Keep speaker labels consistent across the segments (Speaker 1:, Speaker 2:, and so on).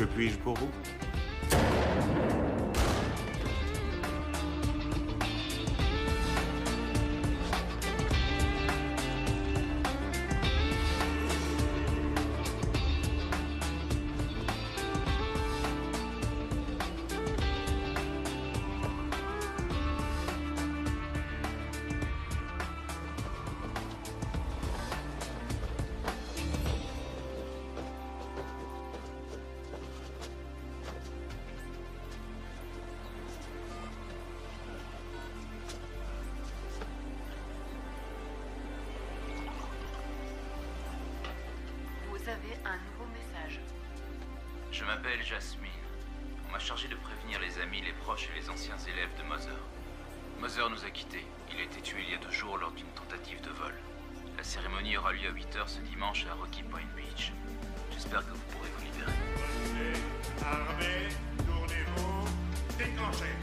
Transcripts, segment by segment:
Speaker 1: Que puis-je pour vous?
Speaker 2: Vous avez un nouveau message.
Speaker 3: Je m'appelle Jasmine. On m'a chargé de prévenir les amis, les proches et les anciens élèves de Mother. Mother nous a quittés. Il a été tué il y a 2 jours lors d'une tentative de vol. La cérémonie aura lieu à 8 h ce dimanche à Rocky Point Beach. J'espère que vous pourrez vous libérer.
Speaker 4: Armée, tournez-vous, déclenchez.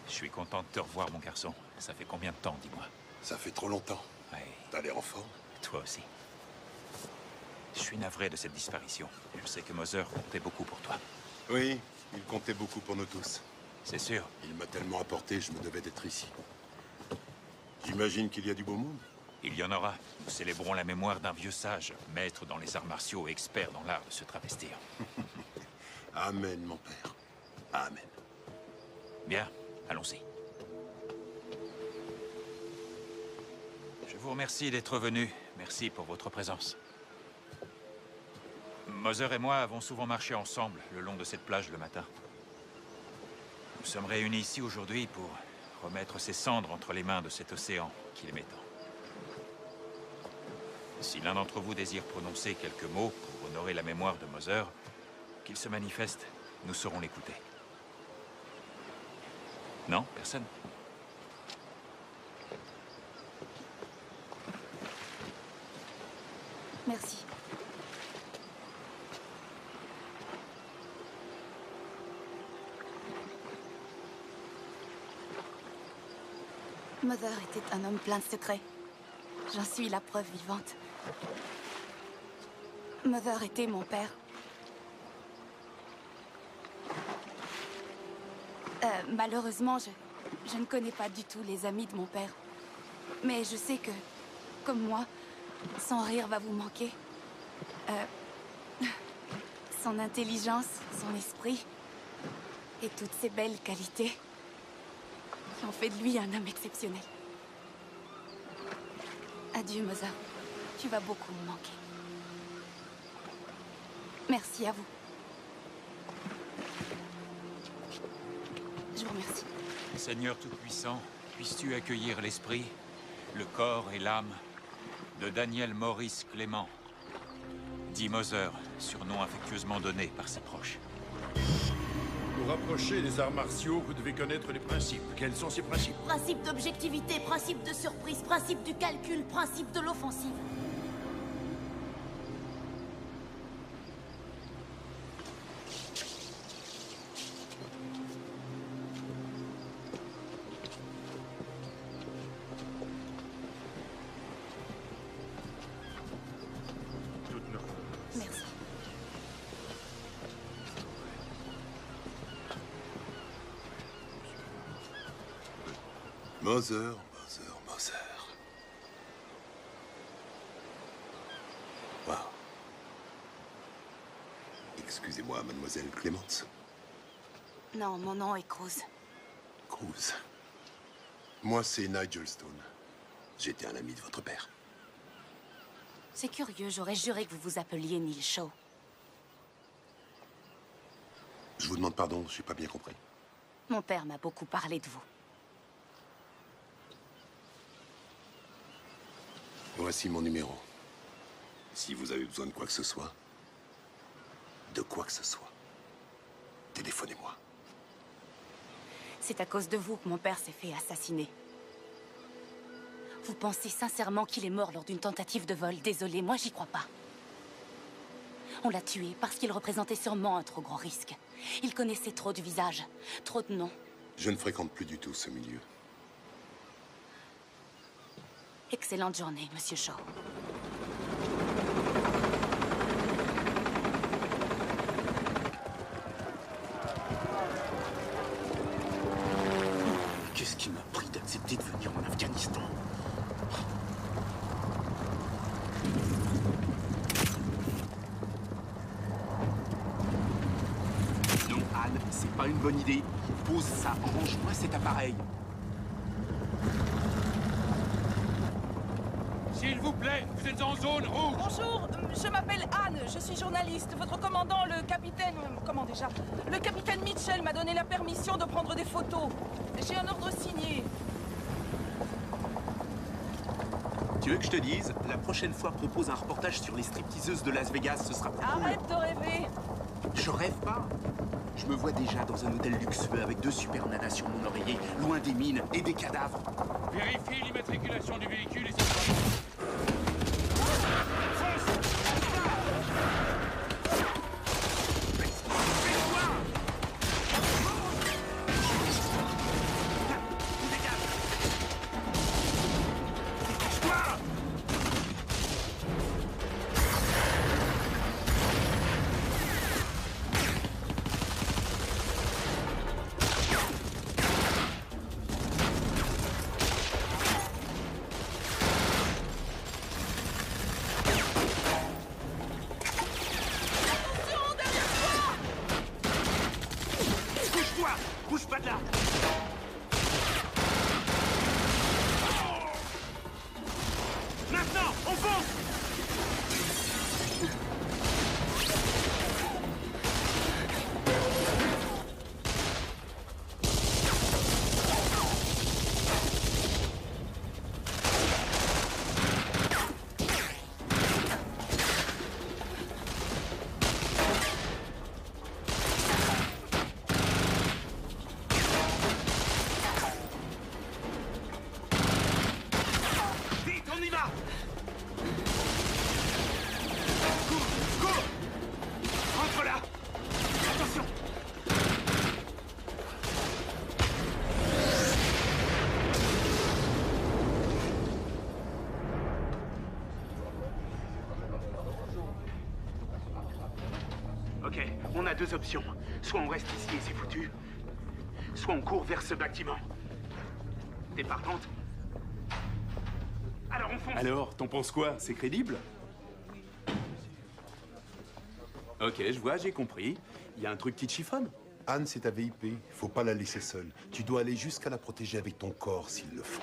Speaker 5: Je suis content de te revoir, mon garçon. Ça fait combien de temps, dis-moi?
Speaker 6: Ça fait trop longtemps.
Speaker 5: Ouais,
Speaker 6: T'as l'air en forme.
Speaker 5: toi aussi. Je suis navré de cette disparition. Je sais que Mother comptait beaucoup pour toi.
Speaker 6: Oui, il comptait beaucoup pour nous tous.
Speaker 5: C'est sûr.
Speaker 6: Il m'a tellement apporté, je me devais d'être ici. J'imagine qu'il y a du beau monde.
Speaker 5: Il y en aura. Nous célébrons la mémoire d'un vieux sage, maître dans les arts martiaux et expert dans l'art de se travestir.
Speaker 6: Amen, mon père. Amen.
Speaker 5: Bien, allons-y. Je vous remercie d'être venu. Merci pour votre présence. Mother et moi avons souvent marché ensemble le long de cette plage le matin. Nous sommes réunis ici aujourd'hui pour remettre ses cendres entre les mains de cet océan qui l'aimait tant. Si l'un d'entre vous désire prononcer quelques mots pour honorer la mémoire de Mother, qu'il se manifeste, nous saurons l'écouter. Non, personne?
Speaker 7: Merci. Mother était un homme plein de secrets. J'en suis la preuve vivante. Mother était mon père. Malheureusement, je ne connais pas du tout les amis de mon père. Mais je sais que, comme moi, son rire va vous manquer. Son intelligence, son esprit et toutes ses belles qualités ont fait de lui un homme exceptionnel. Adieu, Mother. Tu vas beaucoup me manquer. Merci à vous. Je vous remercie.
Speaker 5: Seigneur Tout-Puissant, puisses-tu accueillir l'esprit, le corps et l'âme de Daniel Maurice Clément, dit Mother, surnom affectueusement donné par ses proches.
Speaker 4: Pour approcher les arts martiaux, vous devez connaître les principes. Quels sont ces principes?
Speaker 1: Principe d'objectivité, principe de surprise, principe du calcul, principe de l'offensive.
Speaker 7: Merci.
Speaker 6: Mother. Wow. Excusez-moi, mademoiselle Clémence.
Speaker 7: Non, mon nom est Cruz.
Speaker 6: Cruz. Moi, c'est Nigel Stone. J'étais un ami de votre père.
Speaker 7: C'est curieux, j'aurais juré que vous vous appeliez Neil Shaw.
Speaker 6: Je vous demande pardon, j'ai pas bien compris.
Speaker 7: Mon père m'a beaucoup parlé de vous.
Speaker 6: Voici mon numéro. Si vous avez besoin de quoi que ce soit, téléphonez-moi.
Speaker 7: C'est à cause de vous que mon père s'est fait assassiner. Vous pensez sincèrement qu'il est mort lors d'une tentative de vol? Désolé, moi j'y crois pas. On l'a tué parce qu'il représentait sûrement un trop grand risque. Il connaissait trop de visages, trop de noms.
Speaker 6: Je ne fréquente plus du tout ce milieu.
Speaker 7: Excellente journée, Monsieur Shaw.
Speaker 8: Qu'est-ce qui m'a pris d'accepter de venir en Afghanistan? Non, Anne, c'est pas une bonne idée. Pose ça, range-moi cet appareil.
Speaker 5: S'il vous plaît, vous êtes en zone rouge.
Speaker 9: Bonjour, je m'appelle Anne, je suis journaliste. Votre commandant, le capitaine... comment déjà? Le capitaine Mitchell m'a donné la permission de prendre des photos. J'ai un ordre signé.
Speaker 8: Tu veux que je te dise? La prochaine fois, propose un reportage sur les stripteaseuses de Las Vegas, ce sera plus cool.
Speaker 9: Arrête de rêver.
Speaker 8: Je rêve pas. Je me vois déjà dans un hôtel luxueux avec 2 super nanas sur mon oreiller, loin des mines et des cadavres.
Speaker 5: Vérifiez l'immatriculation du véhicule et ses
Speaker 8: Bouge pas de là! Maintenant, on fonce! Ok, on a 2 options. Soit on reste ici et c'est foutu, soit on court vers ce bâtiment. T'es partante? Alors on fonce. Alors, t'en penses quoi? C'est crédible? Ok, je vois, j'ai compris. Il y a un truc qui te chiffonne?
Speaker 6: Anne, c'est ta VIP. Faut pas la laisser seule. Tu dois aller jusqu'à la protéger avec ton corps s'il le faut.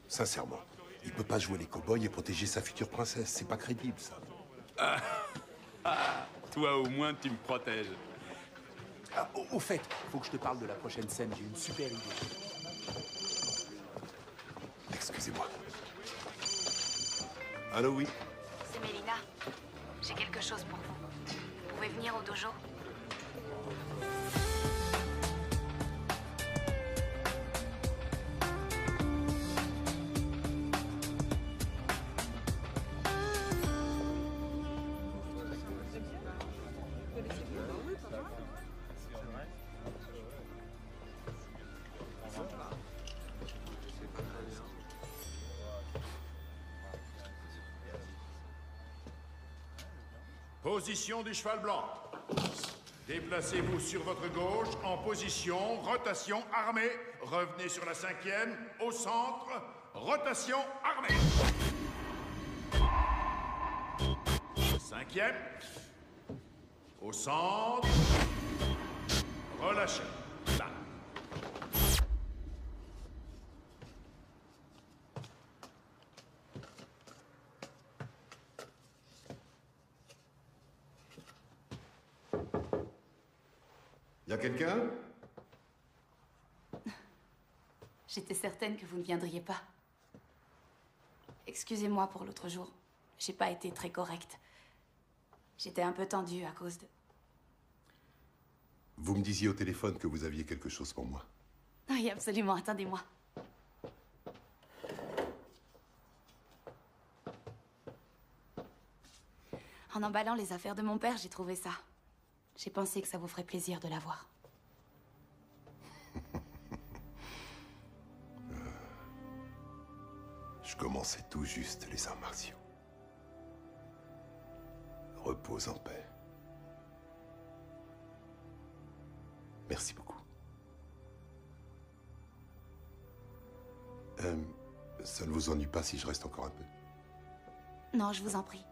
Speaker 6: Sincèrement, il peut pas jouer les cow-boys et protéger sa future princesse. C'est pas crédible, ça.
Speaker 8: Toi, au moins, tu me protèges. Ah, au fait, faut que je te parle de la prochaine scène. J'ai une super idée.
Speaker 6: Excusez-moi. Allô, oui?
Speaker 7: C'est Mélina. J'ai quelque chose pour vous. pouvez venir au dojo?
Speaker 4: Position du cheval blanc. Déplacez-vous sur votre gauche, en position, rotation armée. Revenez sur la 5e, au centre, rotation armée. 5e, au centre, relâchez. Là.
Speaker 6: Y a quelqu'un?
Speaker 7: J'étais certaine que vous ne viendriez pas. Excusez-moi pour l'autre jour. J'ai pas été très correcte. J'étais un peu tendue à cause de...
Speaker 6: Vous me disiez au téléphone que vous aviez quelque chose pour moi.
Speaker 7: Oui, absolument. Attendez-moi. En emballant les affaires de mon père, j'ai trouvé ça. J'ai pensé que ça vous ferait plaisir de l'avoir.
Speaker 6: Je commençais tout juste les arts martiaux. Repose en paix. Merci beaucoup. Ça ne vous ennuie pas si je reste encore un peu?
Speaker 7: Non, je vous en prie.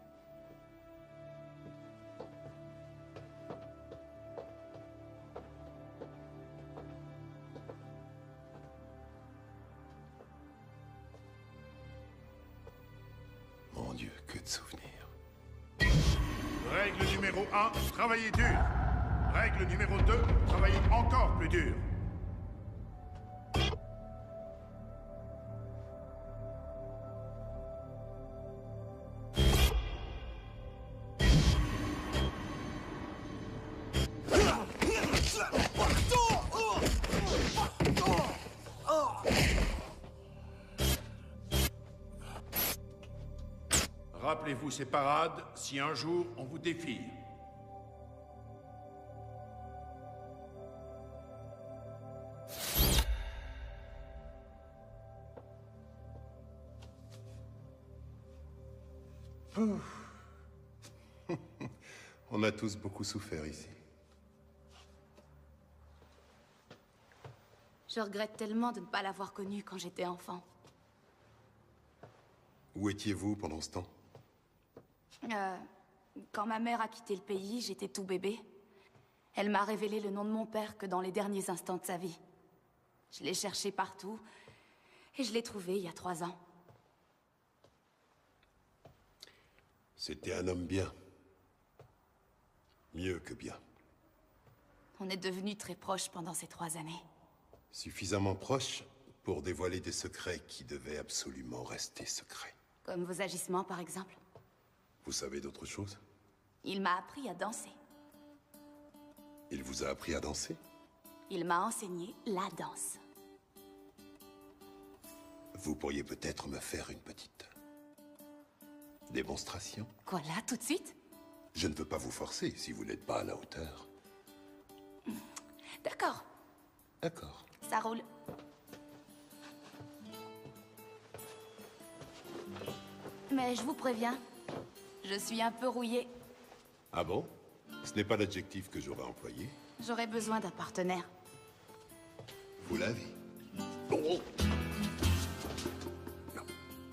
Speaker 6: Mon Dieu, que de souvenirs.
Speaker 4: Règle numéro 1, travaillez dur. Règle numéro 2, travaillez encore plus dur. Rappelez-vous ces parades si un jour on vous défie.
Speaker 6: On a tous beaucoup souffert ici.
Speaker 7: Je regrette tellement de ne pas l'avoir connu quand j'étais enfant.
Speaker 6: Où étiez-vous pendant ce temps?
Speaker 7: Quand ma mère a quitté le pays, j'étais tout bébé. Elle m'a révélé le nom de mon père que dans les derniers instants de sa vie. Je l'ai cherché partout, et je l'ai trouvé il y a 3 ans.
Speaker 6: C'était un homme bien. Mieux que bien.
Speaker 7: On est devenus très proches pendant ces 3 années.
Speaker 6: Suffisamment proches pour dévoiler des secrets qui devaient absolument rester secrets.
Speaker 7: Comme vos agissements, par exemple.
Speaker 6: Vous savez d'autres choses?
Speaker 7: Il m'a appris à danser.
Speaker 6: Il vous a appris à danser?
Speaker 7: Il m'a enseigné la danse.
Speaker 6: Vous pourriez peut-être me faire une petite démonstration?
Speaker 7: Quoi, là, tout de suite?
Speaker 6: Je ne veux pas vous forcer si vous n'êtes pas à la hauteur.
Speaker 7: D'accord.
Speaker 6: D'accord.
Speaker 7: Ça roule. Mais je vous préviens, je suis un peu rouillée.
Speaker 6: Ah bon? Ce n'est pas l'adjectif que j'aurais employé.
Speaker 7: J'aurais besoin d'un partenaire.
Speaker 6: Vous l'avez. Oh. Non,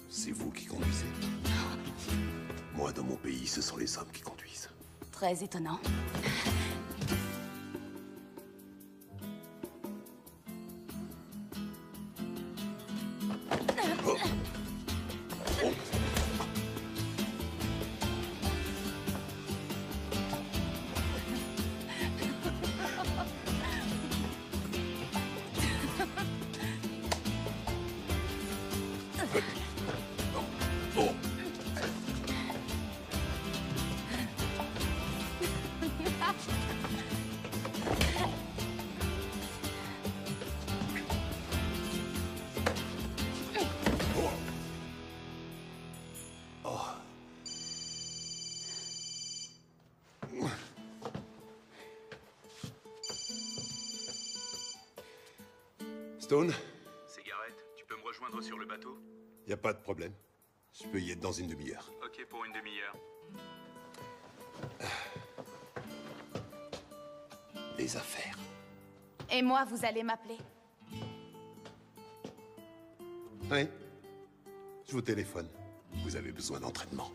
Speaker 6: c'est vous qui conduisez. Moi, dans mon pays, ce sont les hommes qui conduisent.
Speaker 7: Très étonnant.
Speaker 6: Oh. Oh. Stone,
Speaker 8: C'est Garrett. Tu peux me rejoindre sur le bateau?
Speaker 6: y a pas de problème. Je peux y être dans une demi-heure.
Speaker 8: Ok, pour une demi-heure.
Speaker 6: Les affaires.
Speaker 1: Et moi, vous allez m'appeler?
Speaker 6: Oui. Je vous téléphone. Vous avez besoin d'entraînement.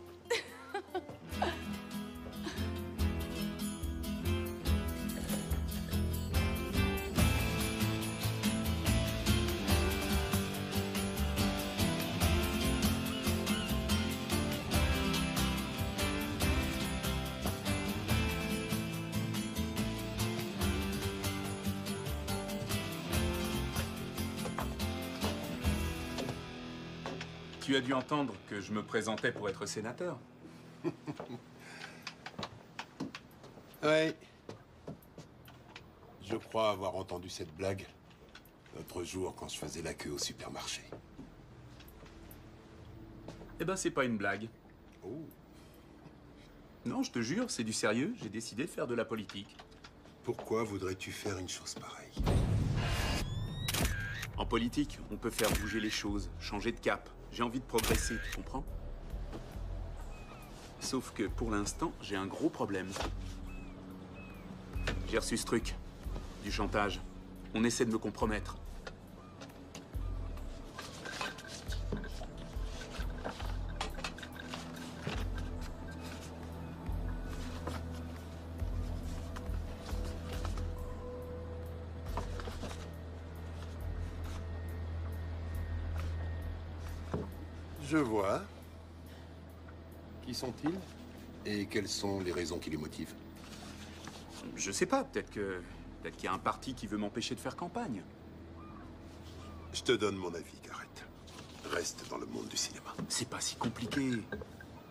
Speaker 8: Tu as dû entendre que je me présentais pour être sénateur.
Speaker 6: Oui. Je crois avoir entendu cette blague l'autre jour quand je faisais la queue au supermarché.
Speaker 8: Eh ben, c'est pas une blague.
Speaker 6: Oh.
Speaker 8: Non, je te jure, c'est du sérieux. J'ai décidé de faire de la politique.
Speaker 6: Pourquoi voudrais-tu faire une chose pareille?
Speaker 8: En politique, on peut faire bouger les choses, changer de cap. J'ai envie de progresser, tu comprends? Sauf que pour l'instant, j'ai un gros problème. J'ai reçu ce truc. Du chantage. On essaie de me compromettre.
Speaker 6: Je vois. Qui sont-ils? Et quelles sont les raisons qui les motivent?
Speaker 8: Je sais pas, peut-être qu'il y a un parti qui veut m'empêcher de faire campagne.
Speaker 6: Je te donne mon avis, Garrett. Reste dans le monde du cinéma.
Speaker 8: C'est pas si compliqué.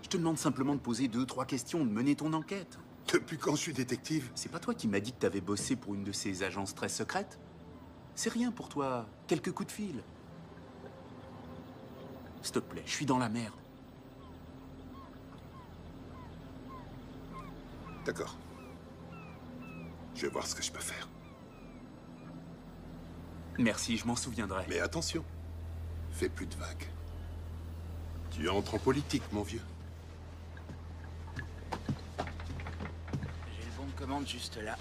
Speaker 8: Je te demande simplement de poser 2-3 questions, de mener ton enquête.
Speaker 6: Depuis quand je suis détective?
Speaker 8: C'est pas toi qui m'as dit que t'avais bossé pour une de ces agences très secrètes? C'est rien pour toi. Quelques coups de fil. S'il te plaît, je suis dans la merde.
Speaker 6: D'accord. Je vais voir ce que je peux faire.
Speaker 8: Merci, je m'en souviendrai.
Speaker 6: Mais attention, fais plus de vagues. Tu entres en politique, mon vieux.
Speaker 10: J'ai le bon de commande juste là.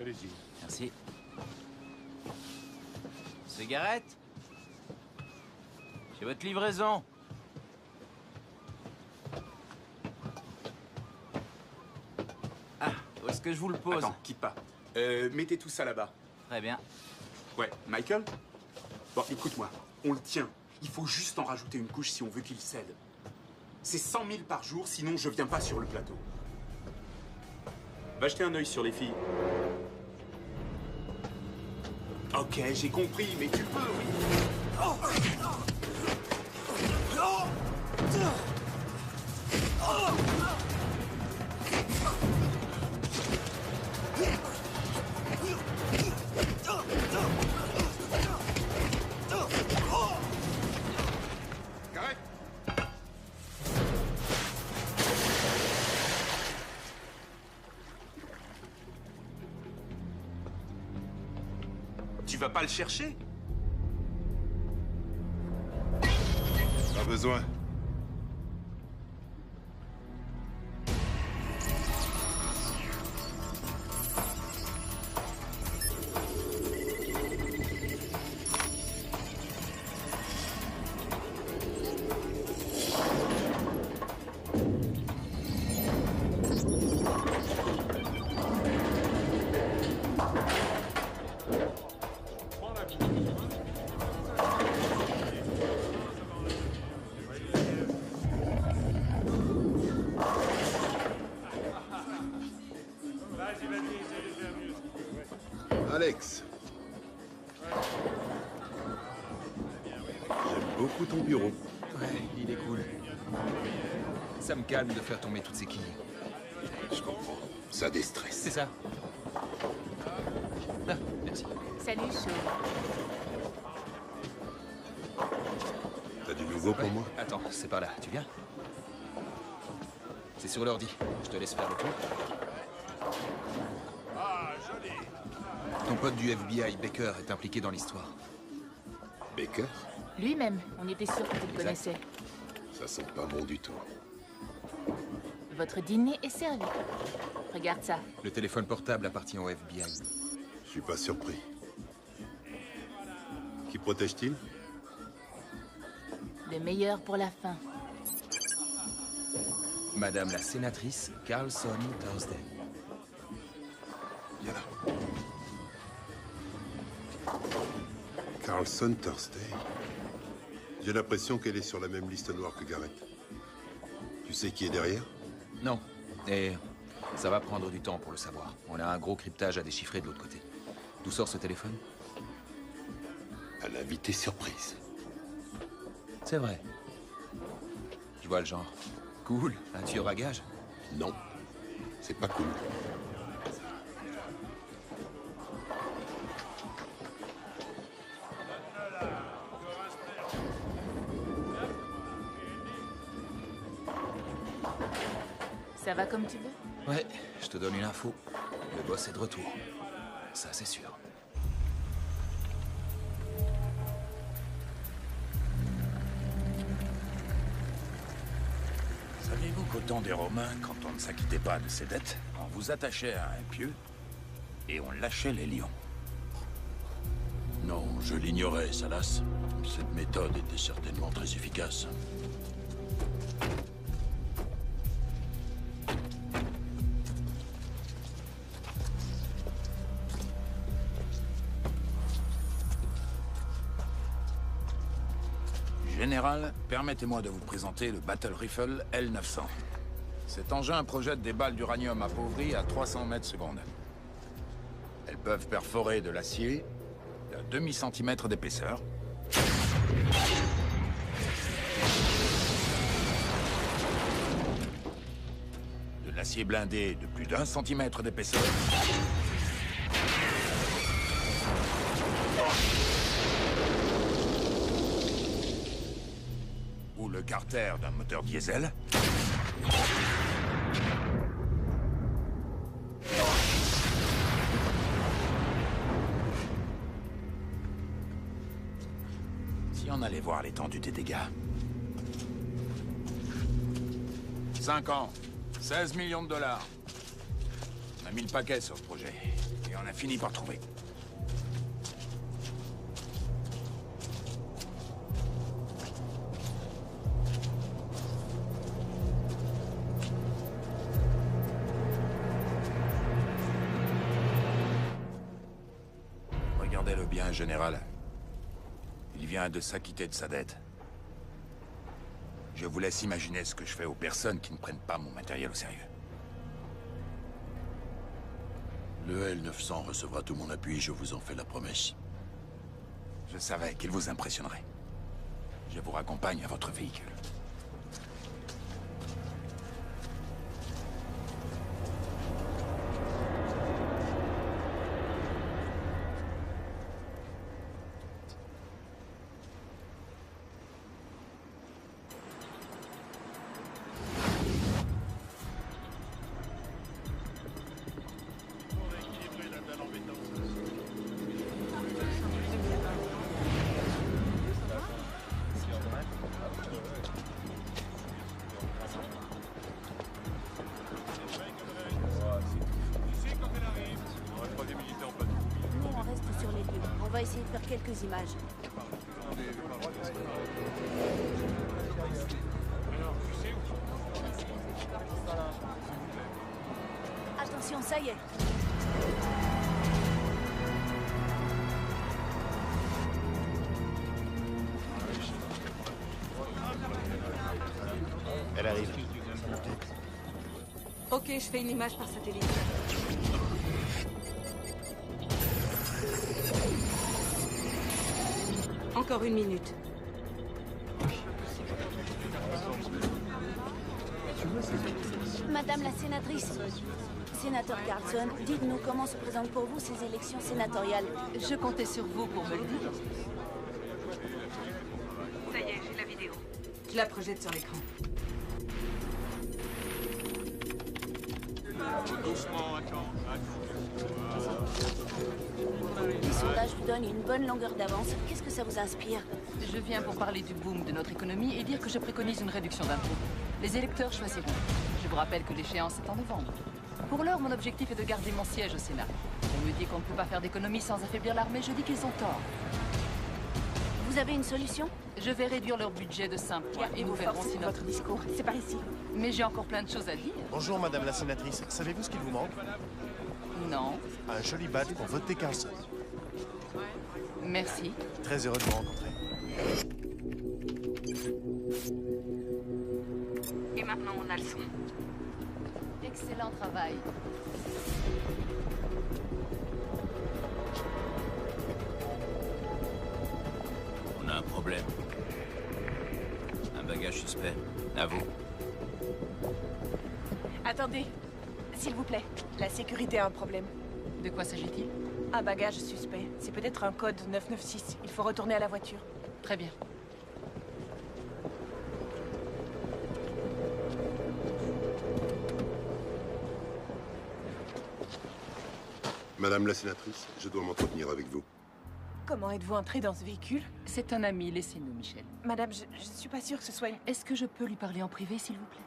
Speaker 4: Allez-y.
Speaker 10: Merci. C'est Garrett? J'ai votre livraison. Ah, où est-ce que je vous le pose?
Speaker 8: Attends, quitte pas. Mettez tout ça là-bas.
Speaker 10: Très bien.
Speaker 8: Ouais, Michael? Bon, écoute-moi, on le tient. Il faut juste en rajouter une couche si on veut qu'il cède. C'est 100 000 par jour, sinon je viens pas sur le plateau. Va jeter un œil sur les filles. Ok, j'ai compris, mais tu peux, oui.
Speaker 4: Garrett!
Speaker 8: Tu vas pas le chercher?
Speaker 6: Pas besoin. Alex. J'aime beaucoup ton bureau.
Speaker 11: Ouais, il est cool. Ça me calme de faire tomber toutes ces quilles.
Speaker 6: Je comprends. Ça déstresse.
Speaker 11: C'est ça. Ah, merci.
Speaker 1: Salut, Shaw.
Speaker 6: T'as du nouveau pour
Speaker 11: Ouais,
Speaker 6: moi?
Speaker 11: attends, c'est par là. Tu viens? C'est sur l'ordi. Je te laisse faire le tour.
Speaker 4: Ah, joli.
Speaker 11: Ton pote du FBI, Baker, est impliqué dans l'histoire.
Speaker 6: Baker?
Speaker 12: Lui-même, on était sûr que tu le connaissais.
Speaker 6: Ça sent pas bon du tout.
Speaker 12: Votre dîner est servi. Regarde ça.
Speaker 11: Le téléphone portable appartient au FBI.
Speaker 6: Je suis pas surpris. Qui protège-t-il?
Speaker 12: Le meilleur pour la fin.
Speaker 11: Madame la sénatrice Carlson Thursday.
Speaker 6: Viens là. Carlson Thursday. J'ai l'impression qu'elle est sur la même liste noire que Garrett. Tu sais qui est derrière?
Speaker 11: Non. Et ça va prendre du temps pour le savoir. On a un gros cryptage à déchiffrer de l'autre côté. D'où sort ce téléphone?
Speaker 6: Un invité surprise.
Speaker 11: C'est vrai. Je vois le genre. Cool. Un tueur à gage?
Speaker 6: Non. C'est pas cool.
Speaker 12: Ça va comme tu veux?
Speaker 11: Ouais, je te donne une info. Le boss est de retour. Ça, c'est sûr.
Speaker 13: Saviez-vous qu'au temps des Romains, quand on ne s'acquittait pas de ses dettes, on vous attachait à un pieu et on lâchait les lions?
Speaker 14: Non, je l'ignorais, Salas. Cette méthode était certainement très efficace.
Speaker 13: Général, permettez-moi de vous présenter le Battle Rifle L900. Cet engin projette des balles d'uranium appauvries à 300 mètres secondes. Elles peuvent perforer de l'acier d'un demi-centimètre d'épaisseur. De l'acier blindé de plus d'1 centimètre d'épaisseur. Ou le carter d'un moteur diesel. Si on allait voir l'étendue des dégâts. 5 ans, 16 millions de dollars. On a mis le paquet sur ce projet, et on a fini par trouver. Regardez-le bien, général. Il vient de s'acquitter de sa dette. Je vous laisse imaginer ce que je fais aux personnes qui ne prennent pas mon matériel au sérieux.
Speaker 14: Le L900 recevra tout mon appui, je vous en fais la promesse.
Speaker 13: Je savais qu'il vous impressionnerait. Je vous raccompagne à votre véhicule.
Speaker 1: Nous, on reste sur les lieux. On va essayer de faire quelques images. Attention, ça y est.
Speaker 15: Elle arrive.
Speaker 16: Ok, je fais une image par satellite. Encore une minute.
Speaker 1: Madame la sénatrice, sénateur Carlson, dites-nous comment se présentent pour vous ces élections sénatoriales.
Speaker 16: Je comptais sur vous pour me le dire. Ça y est, j'ai la vidéo. Je la projette sur l'écran.
Speaker 1: Les sondages vous donnent une bonne longueur d'avance. Qu'est-ce que ça vous inspire?
Speaker 16: Je viens pour parler du boom de notre économie et dire que je préconise une réduction d'impôts. Les électeurs choisiront. Je vous rappelle que l'échéance est en novembre. Pour l'heure, mon objectif est de garder mon siège au Sénat. On me dit qu'on ne peut pas faire d'économie sans affaiblir l'armée. Je dis qu'ils ont tort.
Speaker 1: Vous avez une solution?
Speaker 16: Je vais réduire leur budget de 5 points et nous verrons si notre
Speaker 1: discours. C'est par ici.
Speaker 16: Mais j'ai encore plein de choses à dire.
Speaker 15: Bonjour, madame la sénatrice. Savez-vous ce qu'il vous manque?
Speaker 16: Non.
Speaker 15: Un joli badge pour voter Carlson.
Speaker 16: Merci.
Speaker 15: Très heureux de vous rencontrer.
Speaker 16: Et maintenant, on a le son. Excellent travail.
Speaker 3: On a un problème. Un bagage suspect. À vous.
Speaker 9: Attendez. S'il vous plaît. La sécurité a un problème.
Speaker 16: De quoi s'agit-il?
Speaker 9: Un bagage suspect. C'est peut-être un code 996. Il faut retourner à la voiture.
Speaker 16: Très bien.
Speaker 6: Madame la sénatrice, je dois m'entretenir avec vous.
Speaker 9: Comment êtes-vous entrée dans ce véhicule?
Speaker 16: C'est un ami, laissez-nous, Michel.
Speaker 9: Madame, je suis pas sûre que ce soit une...
Speaker 16: Est-ce que je peux lui parler en privé, s'il vous plaît?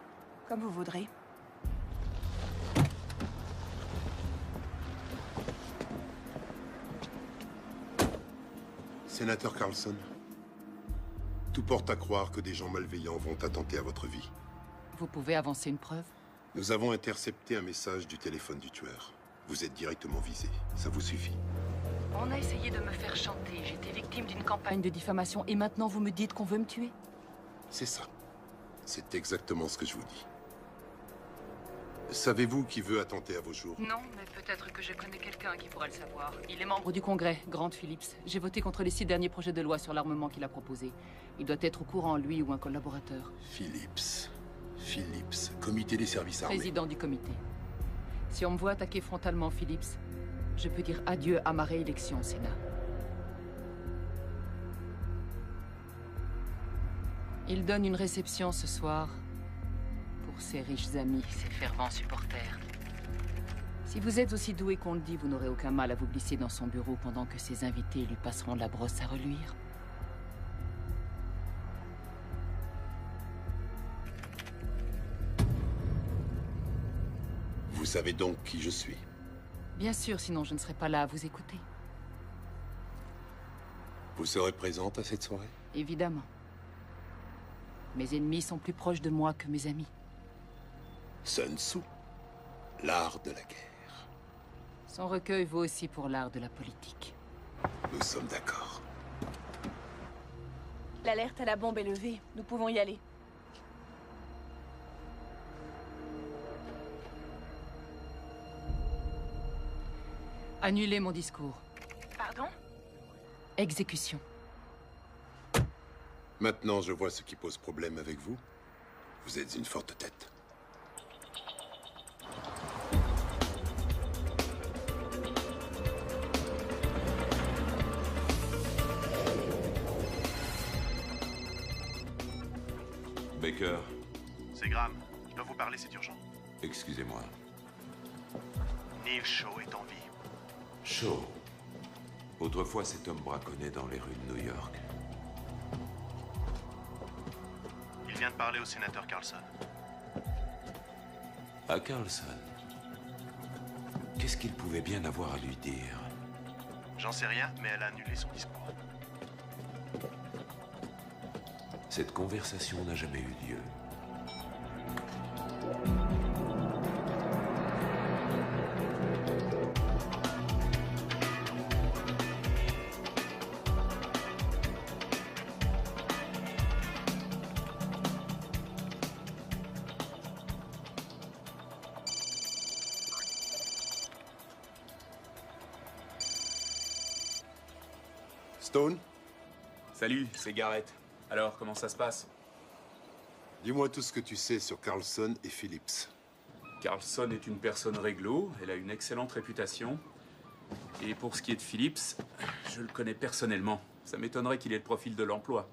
Speaker 9: Comme vous voudrez.
Speaker 6: Sénateur Carlson, tout porte à croire que des gens malveillants vont attenter à votre vie.
Speaker 16: Vous pouvez avancer une preuve?
Speaker 6: Nous avons intercepté un message du téléphone du tueur. Vous êtes directement visé. Ça vous suffit.
Speaker 16: On a essayé de me faire chanter. J'étais victime d'une campagne de diffamation et maintenant vous me dites qu'on veut me tuer?
Speaker 6: C'est ça. C'est exactement ce que je vous dis. Savez-vous qui veut attenter à vos jours?
Speaker 16: Non, mais peut-être que je connais quelqu'un qui pourra le savoir. Il est membre du Congrès, Grant Phillips. J'ai voté contre les 6 derniers projets de loi sur l'armement qu'il a proposés. Il doit être au courant, lui ou un collaborateur.
Speaker 6: Phillips. Phillips, comité des services armés.
Speaker 16: Président du comité. Si on me voit attaquer frontalement Phillips, je peux dire adieu à ma réélection au Sénat. Il donne une réception ce soir pour ses riches amis, ses fervents supporters. Si vous êtes aussi doué qu'on le dit, vous n'aurez aucun mal à vous glisser dans son bureau pendant que ses invités lui passeront la brosse à reluire.
Speaker 6: Vous savez donc qui je suis?
Speaker 16: Bien sûr, sinon je ne serais pas là à vous écouter.
Speaker 6: Vous serez présente à cette soirée?
Speaker 16: Évidemment. Mes ennemis sont plus proches de moi que mes amis.
Speaker 6: Sun Tzu, l'art de la guerre.
Speaker 16: Son recueil vaut aussi pour l'art de la politique.
Speaker 6: Nous sommes d'accord.
Speaker 9: L'alerte à la bombe est levée. Nous pouvons y aller.
Speaker 16: Annulez mon discours.
Speaker 9: Pardon?
Speaker 16: Exécution.
Speaker 6: Maintenant, je vois ce qui pose problème avec vous. Vous êtes une forte tête.
Speaker 17: Baker.
Speaker 15: C'est Graham. Je dois vous parler, c'est urgent.
Speaker 17: Excusez-moi.
Speaker 15: Neil Shaw est en vie.
Speaker 17: Shaw. Autrefois, cet homme braconnait dans les rues de New York.
Speaker 15: Il vient de parler au sénateur Carlson.
Speaker 17: À Carlson. Qu'est-ce qu'il pouvait bien avoir à lui dire?
Speaker 15: J'en sais rien, mais elle a annulé son discours.
Speaker 17: Cette conversation n'a jamais eu lieu.
Speaker 6: Stone?
Speaker 8: Salut, c'est Garrett. Alors, comment ça se passe?
Speaker 6: Dis-moi tout ce que tu sais sur Carlson et Phillips.
Speaker 8: Carlson est une personne réglo, elle a une excellente réputation. Et pour ce qui est de Phillips, je le connais personnellement. Ça m'étonnerait qu'il ait le profil de l'emploi.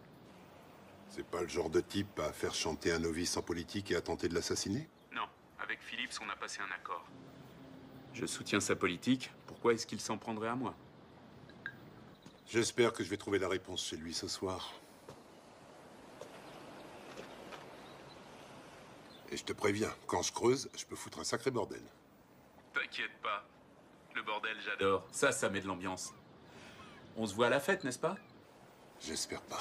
Speaker 6: C'est pas le genre de type à faire chanter un novice en politique et à tenter de l'assassiner?
Speaker 8: Non, Avec Phillips, on a passé un accord. Je soutiens sa politique. Pourquoi est-ce qu'il s'en prendrait à moi?
Speaker 6: J'espère que je vais trouver la réponse chez lui ce soir. Et je te préviens, quand je creuse, je peux foutre un sacré bordel.
Speaker 8: T'inquiète pas. Le bordel, j'adore. Ça met de l'ambiance. On se voit à la fête, n'est-ce pas?
Speaker 6: J'espère pas.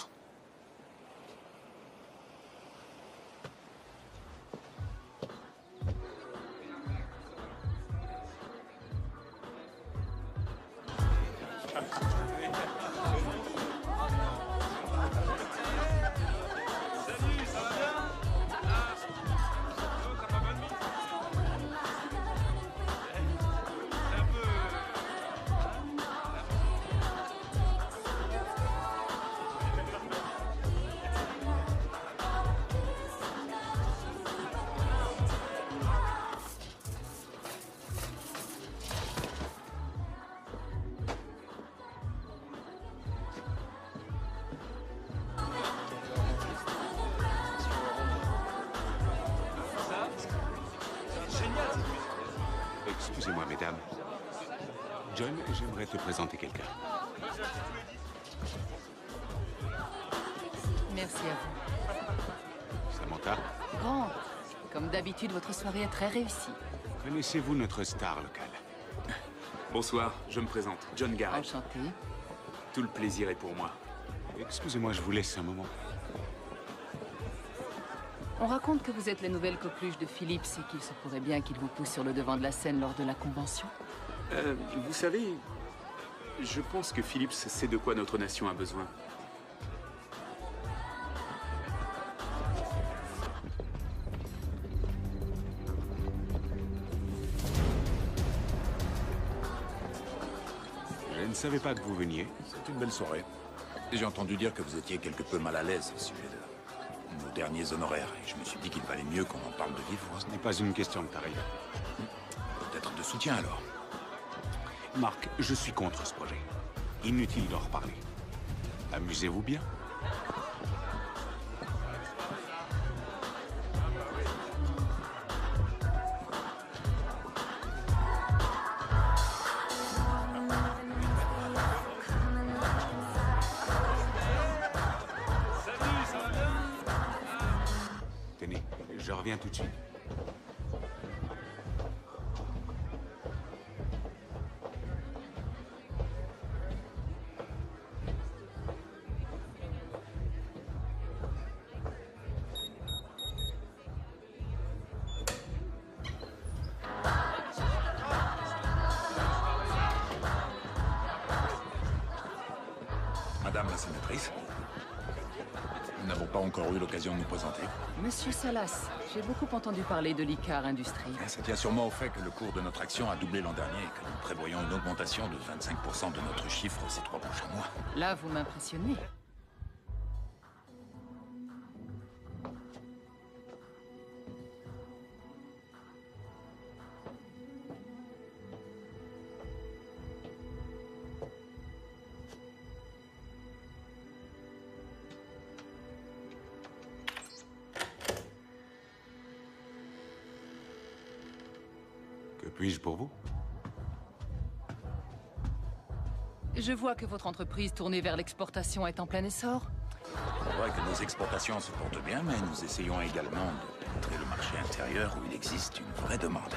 Speaker 18: Excusez-moi, mesdames. John, j'aimerais te présenter quelqu'un.
Speaker 16: Merci à vous.
Speaker 18: Samantha,
Speaker 16: Grand, comme d'habitude, votre soirée est très réussie.
Speaker 18: connaissez-vous notre star locale?
Speaker 8: Bonsoir, je me présente. John Garrett.
Speaker 16: Enchanté.
Speaker 8: Tout le plaisir est pour moi.
Speaker 18: Excusez-moi, je vous laisse un moment.
Speaker 16: On raconte que vous êtes la nouvelle coqueluche de Phillips et qu'il se pourrait bien qu'il vous pousse sur le devant de la scène lors de la convention.
Speaker 8: Vous savez, je pense que Phillips sait de quoi notre nation a besoin.
Speaker 18: Je ne savais pas que vous veniez.
Speaker 13: C'est une belle soirée. J'ai entendu dire que vous étiez quelque peu mal à l'aise au sujet de nos derniers honoraires. Et je me suis dit qu'il valait mieux qu'on en parle de vive voix.
Speaker 18: Ce n'est pas une question de tarif.
Speaker 13: Peut-être de soutien alors.
Speaker 18: Marc, je suis contre ce projet. Inutile d'en reparler. Amusez-vous bien. Tenez, je reviens tout de suite.
Speaker 13: Madame la sénatrice, nous n'avons pas encore eu l'occasion de nous présenter.
Speaker 16: Monsieur Salas, j'ai beaucoup entendu parler de l'Icar Industries.
Speaker 13: Ça tient sûrement au fait que le cours de notre action a doublé l'an dernier et que nous prévoyons une augmentation de 25% de notre chiffre ces 3 prochains mois.
Speaker 16: Là, vous m'impressionnez.
Speaker 18: Que puis-je pour vous?
Speaker 16: Je vois que votre entreprise tournée vers l'exportation est en plein essor.
Speaker 13: C'est vrai que nos exportations se portent bien, mais nous essayons également de pénétrer le marché intérieur où il existe une vraie demande.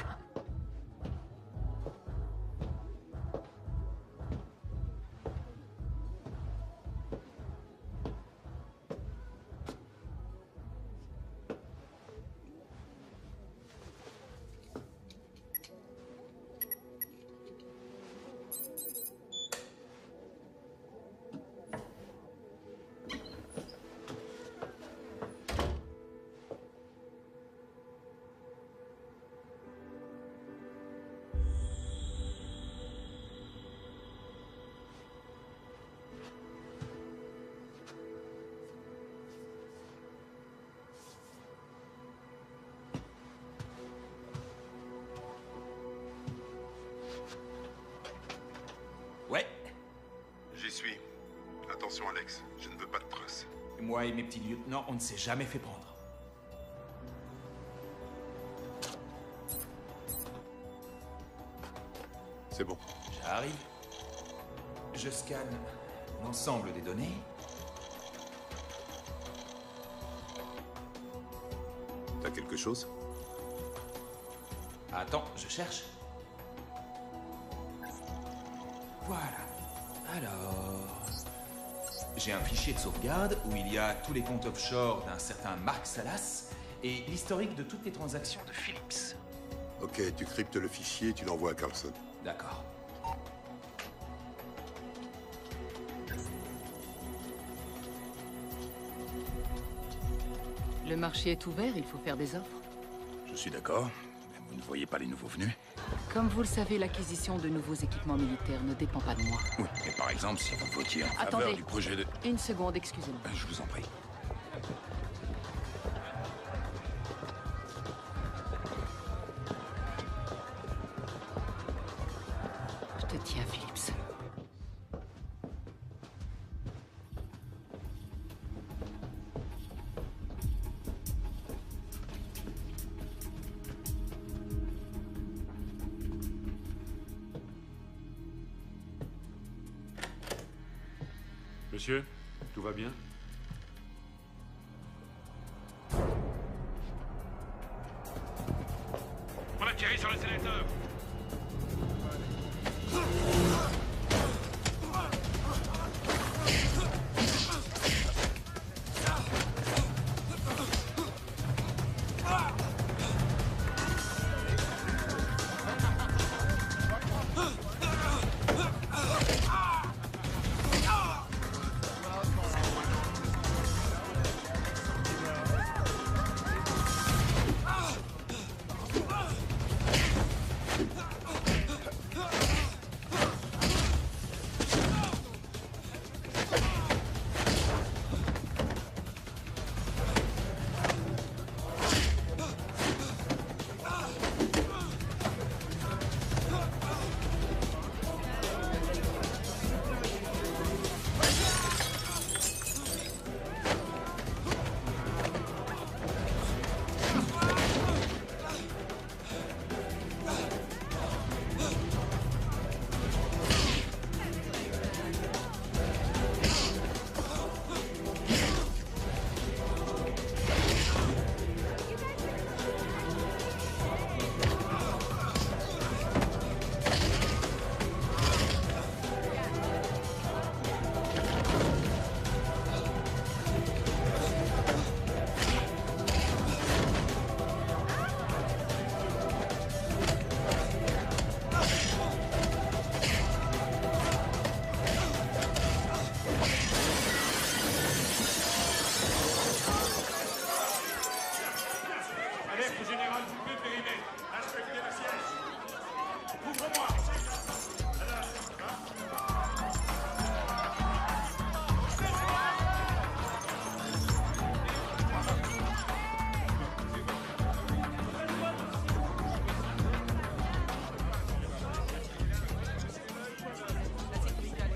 Speaker 19: Ouais.
Speaker 6: J'y suis. Attention, Alex, je ne veux pas de traces.
Speaker 19: Moi et mes petits lieutenants, on ne s'est jamais fait prendre.
Speaker 6: C'est bon.
Speaker 11: J'arrive. Je scanne l'ensemble des données.
Speaker 6: T'as quelque chose?
Speaker 11: Attends, je cherche. Voilà. Alors... J'ai un fichier de sauvegarde où il y a tous les comptes offshore d'un certain Mark Salas et l'historique de toutes les transactions de Phillips.
Speaker 6: Ok, tu cryptes le fichier et tu l'envoies à Carlson.
Speaker 11: D'accord.
Speaker 16: Le marché est ouvert, il faut faire des offres.
Speaker 13: Je suis d'accord, mais vous ne voyez pas les nouveaux venus?
Speaker 16: Comme vous le savez, l'acquisition de nouveaux équipements militaires ne dépend pas de moi.
Speaker 13: Oui, mais par exemple, si vous votiez en faveur
Speaker 16: Attendez.
Speaker 13: du projet de...
Speaker 16: Une seconde, excusez-moi.
Speaker 13: Je vous en prie.
Speaker 16: Je te tiens, Phillips.
Speaker 18: Monsieur, tout va bien?
Speaker 20: On a tiré sur le sénateur.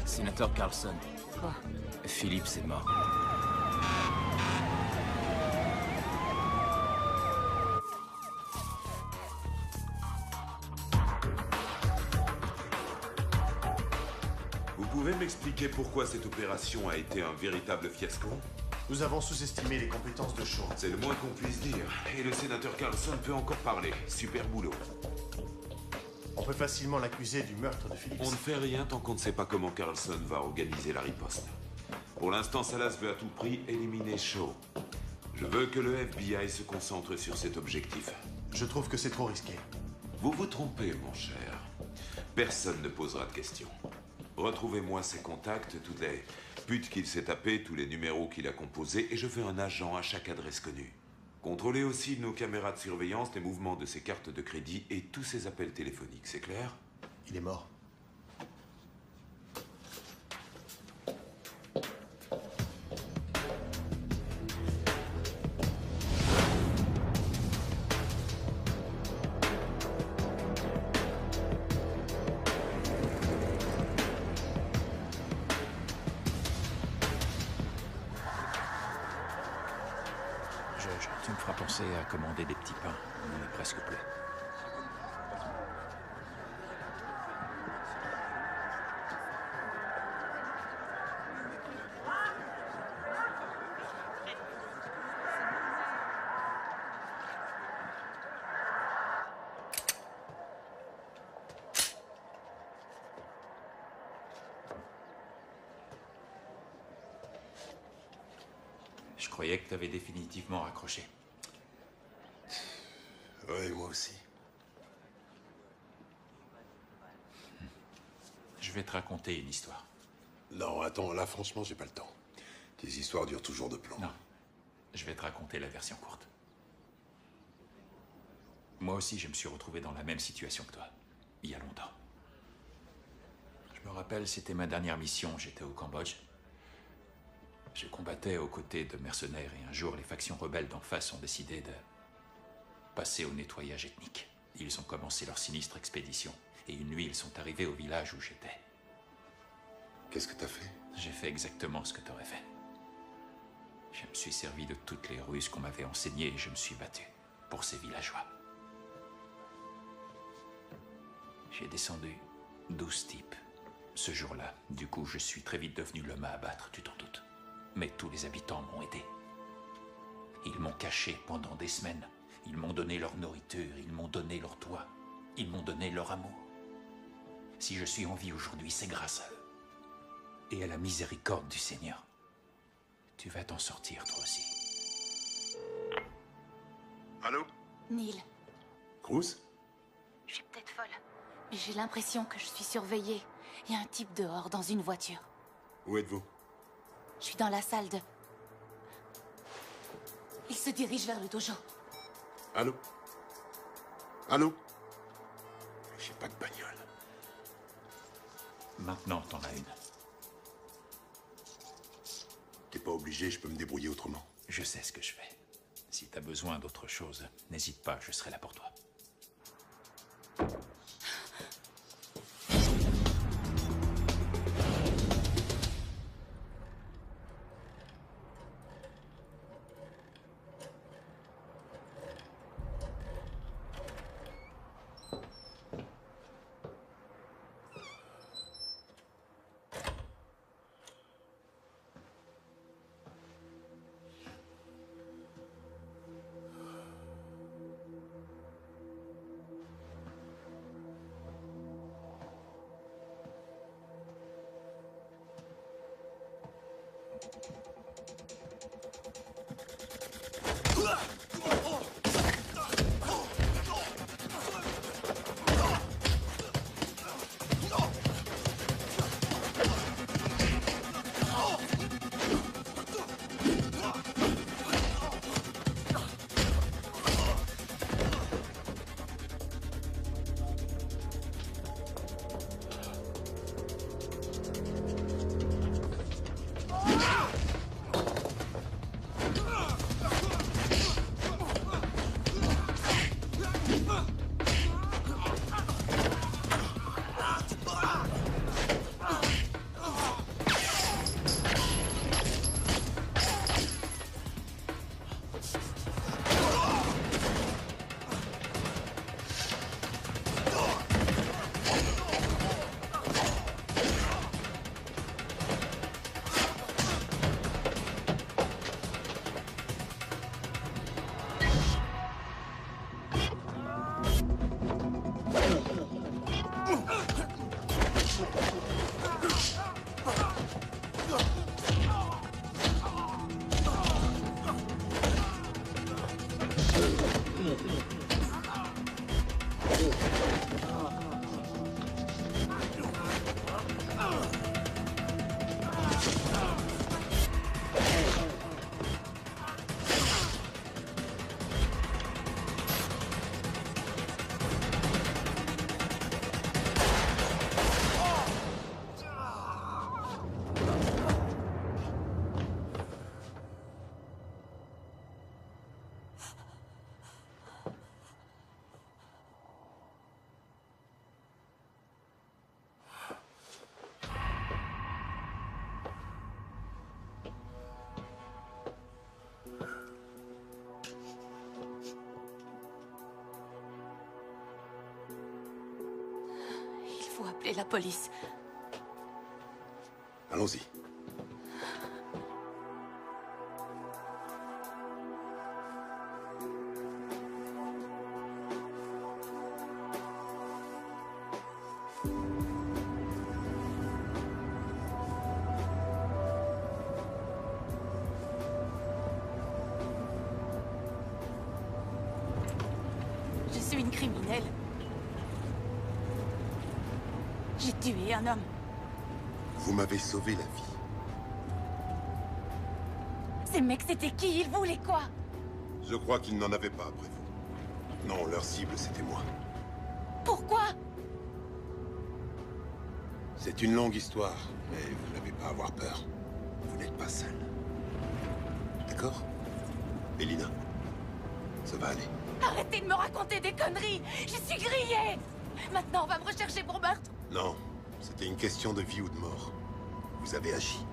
Speaker 3: Sénateur Carlson.
Speaker 16: Quoi?
Speaker 3: Phillips est mort.
Speaker 17: Vous pouvez m'expliquer pourquoi cette opération a été un véritable fiasco?
Speaker 15: Nous avons sous-estimé les compétences de Shaw.
Speaker 17: C'est le moins qu'on puisse dire. Et le sénateur Carlson peut encore parler. Super boulot.
Speaker 15: On peut facilement l'accuser du meurtre de Phillips.
Speaker 17: On ne fait rien tant qu'on ne sait pas comment Carlson va organiser la riposte. Pour l'instant, Salas veut à tout prix éliminer Shaw. Je veux que le FBI se concentre sur cet objectif.
Speaker 15: Je trouve que c'est trop risqué.
Speaker 17: Vous vous trompez, mon cher. Personne ne posera de questions. Retrouvez-moi ses contacts, toutes les putes qu'il s'est tapées, tous les numéros qu'il a composés, et je veux un agent à chaque adresse connue. Contrôlez aussi nos caméras de surveillance, les mouvements de ses cartes de crédit et tous ses appels téléphoniques, c'est clair?
Speaker 15: Il est mort.
Speaker 5: Tu me feras penser à commander des petits pains. On en est presque plein. croyais que t'avais définitivement raccroché.
Speaker 6: Ouais, moi aussi.
Speaker 5: Je vais te raconter une histoire.
Speaker 6: Non, attends, là, franchement, j'ai pas le temps. Tes histoires durent toujours de plomb.
Speaker 5: Non. Je vais te raconter la version courte. Moi aussi, je me suis retrouvé dans la même situation que toi, il y a longtemps. Je me rappelle, c'était ma dernière mission, j'étais au Cambodge. Je combattais aux côtés de mercenaires et un jour, les factions rebelles d'en face ont décidé de passer au nettoyage ethnique. Ils ont commencé leur sinistre expédition et une nuit, ils sont arrivés au village où j'étais.
Speaker 6: Qu'est-ce que t'as fait?
Speaker 5: J'ai fait exactement ce que t'aurais fait. Je me suis servi de toutes les ruses qu'on m'avait enseignées et je me suis battu pour ces villageois. J'ai descendu 12 types ce jour-là. Du coup, je suis très vite devenu l'homme à abattre, tu t'en doutes. Mais tous les habitants m'ont aidé. Ils m'ont caché pendant des semaines. Ils m'ont donné leur nourriture, ils m'ont donné leur toit. Ils m'ont donné leur amour. Si je suis en vie aujourd'hui, c'est grâce à eux. Et à la miséricorde du Seigneur. Tu vas t'en sortir, toi aussi.
Speaker 6: Allô?
Speaker 7: Neil.
Speaker 6: Cruz?
Speaker 7: Je suis peut-être folle, mais j'ai l'impression que je suis surveillée. Il y a un type dehors, dans une voiture.
Speaker 6: Où êtes-vous?
Speaker 7: Je suis dans la salle de... Il se dirige vers le dojo.
Speaker 6: Allô? Allô? J'ai pas de bagnole.
Speaker 5: Maintenant, t'en as une.
Speaker 6: T'es pas obligé, je peux me débrouiller autrement.
Speaker 5: Je sais ce que je fais. Si t'as besoin d'autre chose, n'hésite pas, je serai là pour toi.
Speaker 7: Faut appeler la police.
Speaker 6: Allons-y.
Speaker 7: J'ai tué un homme.
Speaker 6: Vous m'avez sauvé la vie.
Speaker 7: Ces mecs, c'était qui? Ils voulaient quoi?
Speaker 6: Je crois qu'ils n'en avaient pas après vous. Non, leur cible, c'était moi.
Speaker 7: Pourquoi?
Speaker 6: C'est une longue histoire, mais vous n'avez pas à avoir peur. Vous n'êtes pas seul. D'accord? Elina, ça va aller.
Speaker 7: Arrêtez de me raconter des conneries! Je suis grillée! Maintenant, on va me rechercher pour meurtre!
Speaker 6: Non, c'était une question de vie ou de mort. Vous avez agi.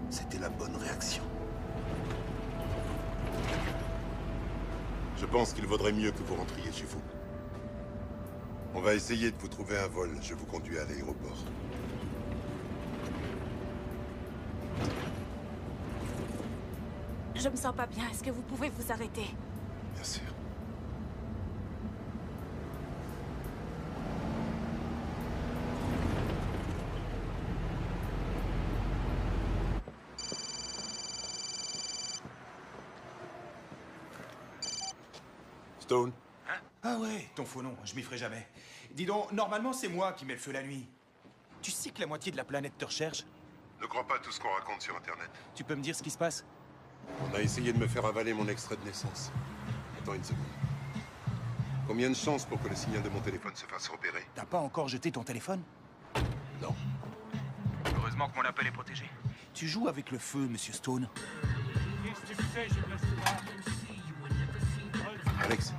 Speaker 6: C'était la bonne réaction. Je pense qu'il vaudrait mieux que vous rentriez chez vous. On va essayer de vous trouver un vol. Je vous conduis à l'aéroport.
Speaker 7: Je me sens pas bien. Est-ce que vous pouvez vous arrêter?
Speaker 6: Bien sûr. Stone?
Speaker 11: Hein? Ah ouais, ton faux nom, je m'y ferai jamais. Dis donc, normalement c'est moi qui mets le feu la nuit. Tu sais que la moitié de la planète te recherche?
Speaker 6: Ne crois pas tout ce qu'on raconte sur Internet.
Speaker 11: Tu peux me dire ce qui se passe?
Speaker 6: On a essayé de me faire avaler mon extrait de naissance. Attends une seconde. Combien de chances pour que le signal de mon téléphone se fasse repérer?
Speaker 11: T'as pas encore jeté ton téléphone?
Speaker 6: Non.
Speaker 11: Heureusement que mon appel est protégé. Tu joues avec le feu, monsieur Stone.
Speaker 20: Qu'est-ce que tu fais? Je me laisse pas.
Speaker 6: Alex,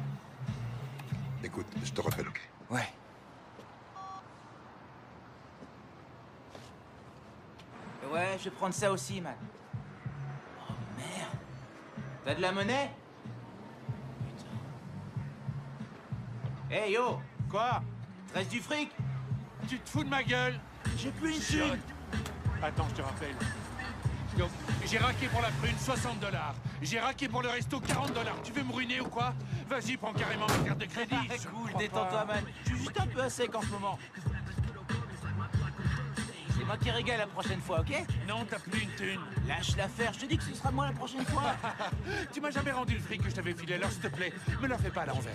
Speaker 6: écoute, je te rappelle, ok?
Speaker 11: Ouais.
Speaker 10: Ouais, je vais prendre ça aussi, man. Oh merde. T'as de la monnaie? Putain. Hey yo!
Speaker 20: Quoi?
Speaker 10: Te reste du fric?
Speaker 20: Tu te fous de ma gueule?
Speaker 10: J'ai plus une thune!
Speaker 20: Attends, je te rappelle. Donc, j'ai raqué pour la prune 60 $. J'ai raqué pour le resto 40 $. Tu veux me ruiner ou quoi? Vas-y, prends carrément ma carte de crédit.
Speaker 10: Cool, détends-toi, man. Je suis juste un peu à sec en ce moment. C'est moi qui régale la prochaine fois, ok?
Speaker 20: Non, t'as plus une thune.
Speaker 10: Lâche l'affaire, je te dis que ce sera moi la prochaine fois.
Speaker 20: Tu m'as jamais rendu le fric que je t'avais filé, alors s'il te plaît, me le fais pas à l'envers.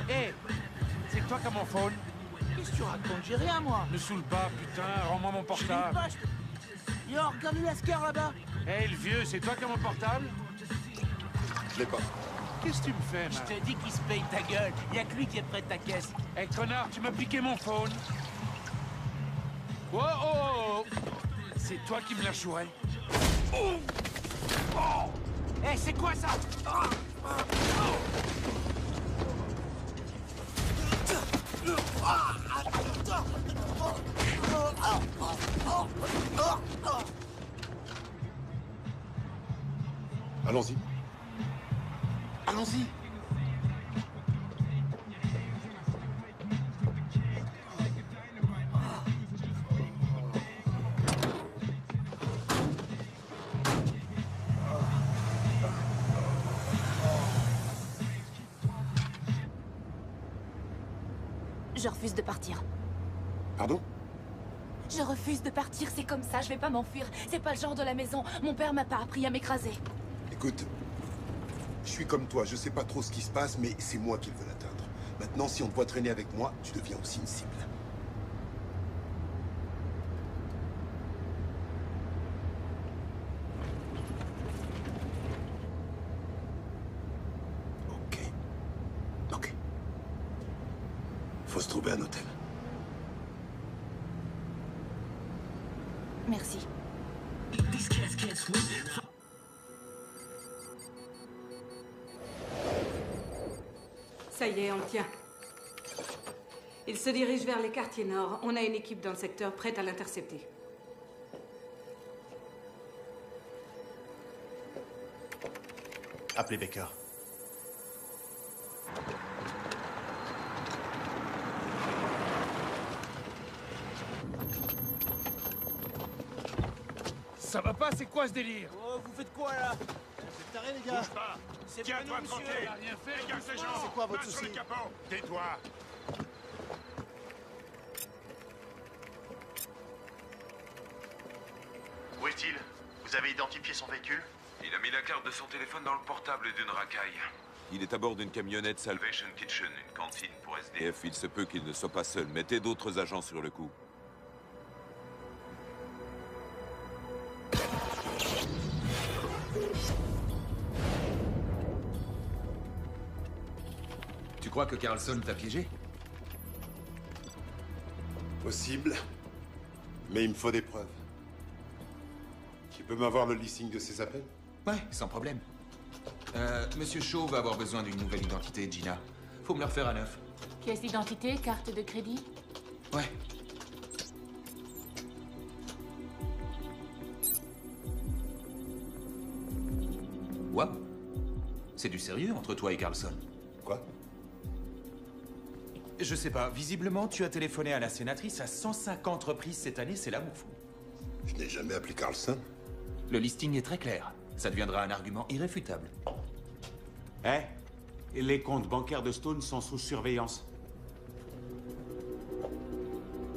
Speaker 20: Hé, c'est toi qui as mon phone?
Speaker 10: Qu'est-ce que tu racontes? J'ai rien, moi.
Speaker 20: Me saoule pas, putain, rends-moi mon portable.
Speaker 10: Yo, regarde le lascar là-bas.
Speaker 20: Hé, le vieux, c'est toi qui as mon portable?
Speaker 6: Je l'ai pas.
Speaker 20: Qu'est-ce que tu me fais, man?
Speaker 10: Je te dis qu'il se paye ta gueule. Y'a que lui qui est près de ta caisse.
Speaker 20: Hé, connard, tu m'as piqué mon phone. Oh, oh, oh, oh. C'est toi qui me l'as chouré. Oh. Oh.
Speaker 10: Hé, c'est quoi ça?
Speaker 6: Allons-y. Allons-y.
Speaker 7: Je refuse de partir.
Speaker 6: Pardon?
Speaker 7: Je refuse de partir, c'est comme ça, je vais pas m'enfuir. C'est pas le genre de la maison. Mon père m'a pas appris à m'écraser.
Speaker 6: Écoute, je suis comme toi, je sais pas trop ce qui se passe, mais c'est moi qui veux l'atteindre. Maintenant, si on te voit traîner avec moi, tu deviens aussi une cible. Ok. Ok. Faut se trouver un hôtel.
Speaker 7: Merci.
Speaker 21: Ça y est, on le tient. Il se dirige vers les quartiers nord. On a une équipe dans le secteur prête à l'intercepter.
Speaker 15: Appelez Baker.
Speaker 20: Ça va pas, c'est quoi ce délire?
Speaker 10: Oh, vous faites quoi là?
Speaker 15: C'est taré, les gars.
Speaker 20: Bouge pas.
Speaker 10: C'est
Speaker 20: Tiens-toi
Speaker 10: pas nous,
Speaker 20: tranquille.
Speaker 10: monsieur.
Speaker 20: Rien fait.
Speaker 4: Dégage ces gens.
Speaker 15: C'est quoi votre
Speaker 4: Main sur
Speaker 15: souci?
Speaker 4: le capot. Tais-toi.
Speaker 15: Où est-il? Vous avez identifié son véhicule?
Speaker 17: Il a mis la carte de son téléphone dans le portable d'une racaille. Il est à bord d'une camionnette Salvation Kitchen, une cantine pour SDF. Il se peut qu'il ne soit pas seul. Mettez d'autres agents sur le coup.
Speaker 11: Tu crois que Carlson t'a piégé?
Speaker 6: Possible. Mais il me faut des preuves. Tu peux m'avoir le listing de ces appels?
Speaker 11: Ouais, sans problème. Monsieur Shaw va avoir besoin d'une nouvelle identité, Gina. Faut me le refaire à neuf.
Speaker 12: Pièce d'identité, carte de crédit?
Speaker 11: Ouais. Wow. C'est du sérieux entre toi et Carlson.
Speaker 6: Quoi?
Speaker 11: Je sais pas. Visiblement, tu as téléphoné à la sénatrice à 150 reprises cette année, c'est l'amour fou.
Speaker 6: Je n'ai jamais appelé Carlson.
Speaker 11: Le listing est très clair. Ça deviendra un argument irréfutable.
Speaker 18: Les comptes bancaires de Stone sont sous surveillance.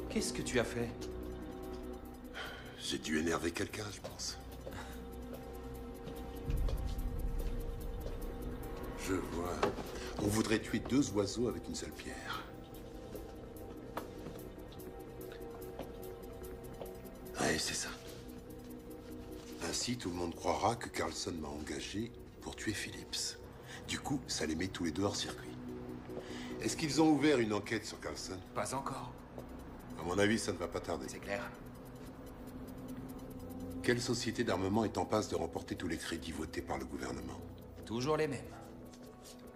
Speaker 11: Qu'est-ce que tu as fait?
Speaker 6: J'ai dû énerver quelqu'un, je pense. Je vois. On voudrait tuer 2 oiseaux avec une seule pierre. Ouais, c'est ça. Ainsi, tout le monde croira que Carlson m'a engagé pour tuer Phillips. Du coup, ça les met tous les deux hors circuit. Est-ce qu'ils ont ouvert une enquête sur Carlson?
Speaker 11: Pas encore.
Speaker 6: À mon avis, ça ne va pas tarder.
Speaker 11: C'est clair.
Speaker 6: Quelle société d'armement est en passe de remporter tous les crédits votés par le gouvernement?
Speaker 11: Toujours les mêmes.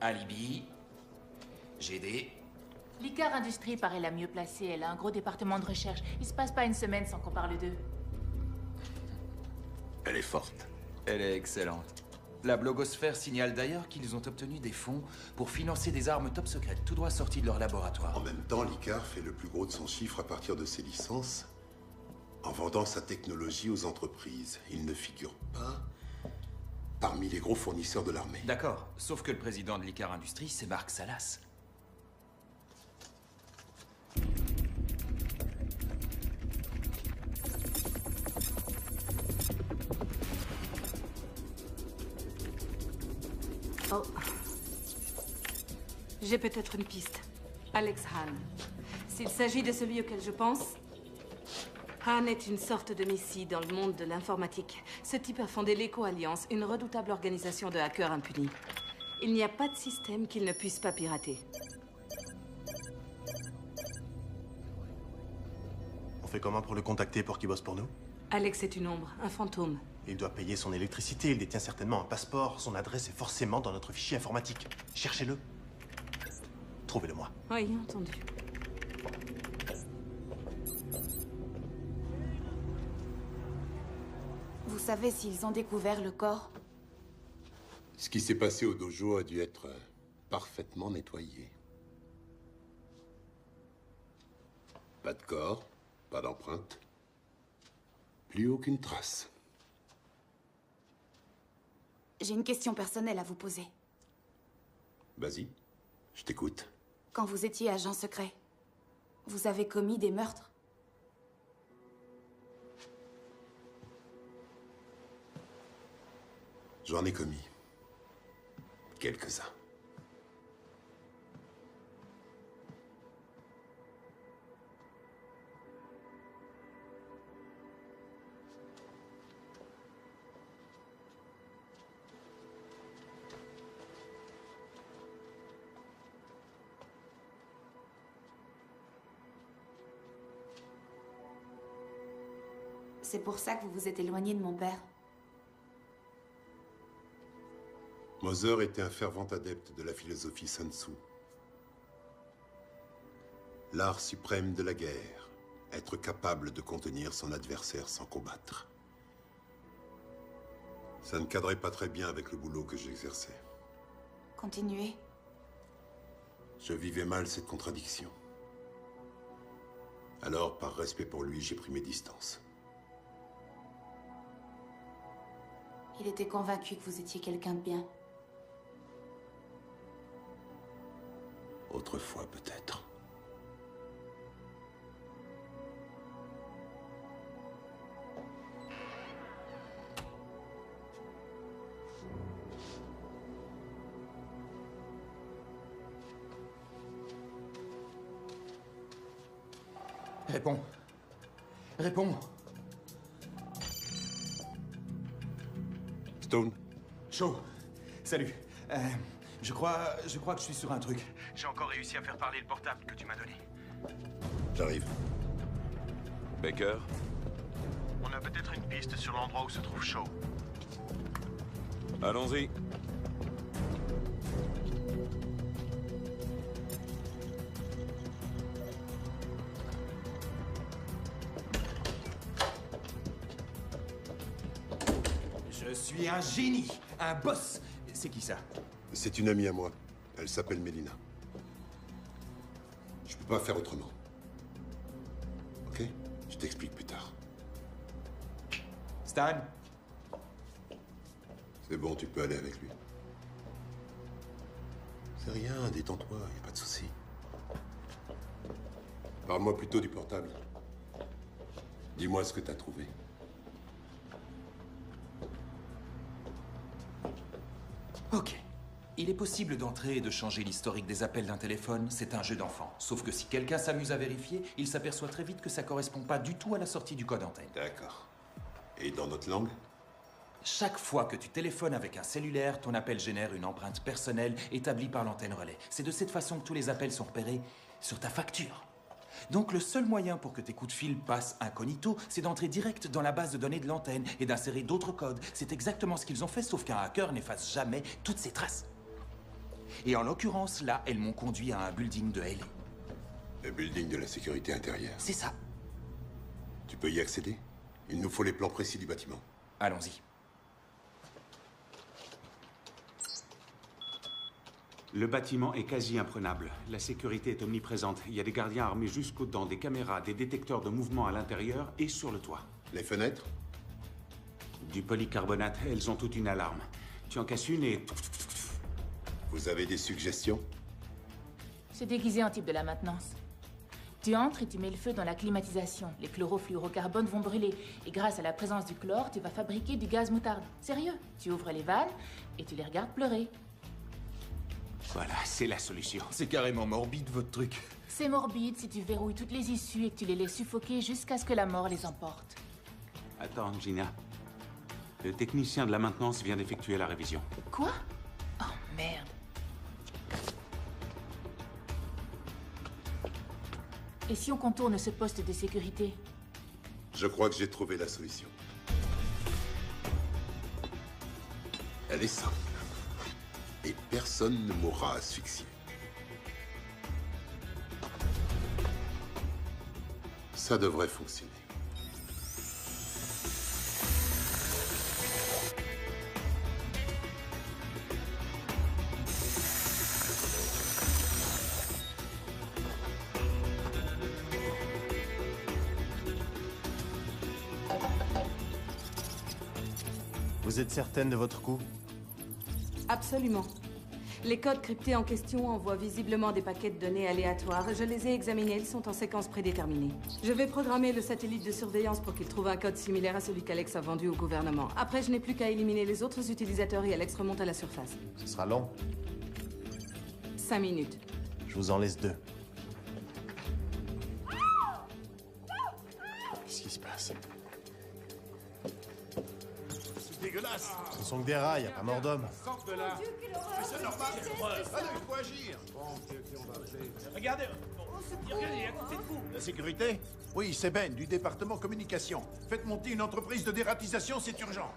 Speaker 11: Alibi, GD.
Speaker 12: L'Icar Industrie paraît la mieux placée. Elle a un gros département de recherche. Il se passe pas une semaine sans qu'on parle d'eux.
Speaker 6: Elle est forte.
Speaker 11: Elle est excellente. La blogosphère signale d'ailleurs qu'ils ont obtenu des fonds pour financer des armes top secrètes, tout droit sorties de leur laboratoire.
Speaker 6: En même temps, l'ICAR fait le plus gros de son chiffre à partir de ses licences, en vendant sa technologie aux entreprises. Il ne figure pas parmi les gros fournisseurs de l'armée.
Speaker 11: D'accord, sauf que le président de l'Icar Industries, c'est Mark Salas.
Speaker 21: Oh. J'ai peut-être une piste. Alex Hahn. S'il s'agit de celui auquel je pense, Hahn est une sorte de messie dans le monde de l'informatique. Ce type a fondé l'Eco-Alliance, une redoutable organisation de hackers impunis. Il n'y a pas de système qu'il ne puisse pas pirater.
Speaker 15: On fait comment pour le contacter pour qu'il bosse pour nous?
Speaker 21: Alex est une ombre, un fantôme.
Speaker 15: Il doit payer son électricité, il détient certainement un passeport. Son adresse est forcément dans notre fichier informatique. Cherchez-le. Trouvez-le-moi.
Speaker 21: Oui, entendu.
Speaker 7: Vous savez s'ils ont découvert le corps?
Speaker 6: Ce qui s'est passé au dojo a dû être parfaitement nettoyé. Pas de corps, pas d'empreinte. Plus aucune trace.
Speaker 7: J'ai une question personnelle à vous poser.
Speaker 6: Vas-y, je t'écoute.
Speaker 7: Quand vous étiez agent secret, vous avez commis des meurtres?
Speaker 6: J'en ai commis. Quelques-uns.
Speaker 7: C'est pour ça que vous vous êtes éloigné de mon père.
Speaker 6: Moser était un fervent adepte de la philosophie Sun Tzu. L'art suprême de la guerre, être capable de contenir son adversaire sans combattre. Ça ne cadrait pas très bien avec le boulot que j'exerçais.
Speaker 7: Continuez.
Speaker 6: Je vivais mal cette contradiction. Alors, par respect pour lui, j'ai pris mes distances.
Speaker 7: Il était convaincu que vous étiez quelqu'un de bien.
Speaker 6: Autrefois, peut-être.
Speaker 11: Réponds. Réponds.
Speaker 6: Stone?
Speaker 11: Shaw. Salut. Je crois que je suis sur un truc. J'ai encore réussi à faire parler le portable que tu m'as donné.
Speaker 6: J'arrive.
Speaker 17: Baker?
Speaker 15: On a peut-être une piste sur l'endroit où se trouve Shaw.
Speaker 17: Allons-y.
Speaker 11: Je suis un génie, un boss. C'est qui ça?
Speaker 6: C'est une amie à moi. Elle s'appelle Mélina. Je peux pas faire autrement. Ok? Je t'explique plus tard.
Speaker 11: Stan?
Speaker 6: C'est bon, tu peux aller avec lui. C'est rien, détends-toi, y a pas de souci. Parle-moi plutôt du portable. Dis-moi ce que t'as trouvé.
Speaker 11: Ok. Il est possible d'entrer et de changer l'historique des appels d'un téléphone, c'est un jeu d'enfant. Sauf que si quelqu'un s'amuse à vérifier, il s'aperçoit très vite que ça correspond pas du tout à la sortie du code antenne.
Speaker 6: D'accord. Et dans notre langue?
Speaker 11: Chaque fois que tu téléphones avec un cellulaire, ton appel génère une empreinte personnelle établie par l'antenne relais. C'est de cette façon que tous les appels sont repérés sur ta facture. Donc le seul moyen pour que tes coups de fil passent incognito, c'est d'entrer direct dans la base de données de l'antenne et d'insérer d'autres codes. C'est exactement ce qu'ils ont fait, sauf qu'un hacker n'efface jamais toutes ces traces. Et en l'occurrence, là, elles m'ont conduit à un building de LA.
Speaker 6: Le building de la sécurité intérieure.
Speaker 11: C'est ça.
Speaker 6: Tu peux y accéder? Il nous faut les plans précis du bâtiment.
Speaker 11: Allons-y.
Speaker 18: Le bâtiment est quasi imprenable. La sécurité est omniprésente. Il y a des gardiens armés jusqu'aux dents, des caméras, des détecteurs de mouvement à l'intérieur et sur le toit.
Speaker 6: Les fenêtres?
Speaker 18: Du polycarbonate. Elles ont toute une alarme. Tu en casses une et...
Speaker 6: Vous avez des suggestions?
Speaker 12: C'est déguisé en type de la maintenance. Tu entres et tu mets le feu dans la climatisation. Les chlorofluorocarbones vont brûler. Et grâce à la présence du chlore, tu vas fabriquer du gaz moutarde. Sérieux. Tu ouvres les vannes et tu les regardes pleurer.
Speaker 18: Voilà, c'est la solution.
Speaker 11: C'est carrément morbide, votre truc.
Speaker 12: C'est morbide si tu verrouilles toutes les issues et que tu les laisses suffoquer jusqu'à ce que la mort les emporte.
Speaker 18: Attends, Gina. Le technicien de la maintenance vient d'effectuer la révision.
Speaker 12: Quoi? Oh, merde. Et si on contourne ce poste de sécurité?
Speaker 6: Je crois que j'ai trouvé la solution. Elle est simple. Et personne ne mourra asphyxié. Ça devrait fonctionner.
Speaker 15: Vous êtes certaine de votre coup?
Speaker 21: Absolument. Les codes cryptés en question envoient visiblement des paquets de données aléatoires. Je les ai examinés, ils sont en séquence prédéterminée. Je vais programmer le satellite de surveillance pour qu'il trouve un code similaire à celui qu'Alex a vendu au gouvernement. Après, je n'ai plus qu'à éliminer les autres utilisateurs et Alex remonte à la surface.
Speaker 15: Ce sera long.
Speaker 21: 5 minutes.
Speaker 15: Je vous en laisse 2. Qu'est-ce qui se passe?
Speaker 4: C'est dégueulasse.
Speaker 15: Ce sont que des rats, y a pas mort d'homme.
Speaker 20: Sors de là.
Speaker 4: C'est normal. Allez, il faut agir.
Speaker 19: Regardez, regardez, il est à côté de vous.
Speaker 4: La sécurité? Oui, c'est Ben, du département communication. Faites monter une entreprise de dératisation, c'est urgent.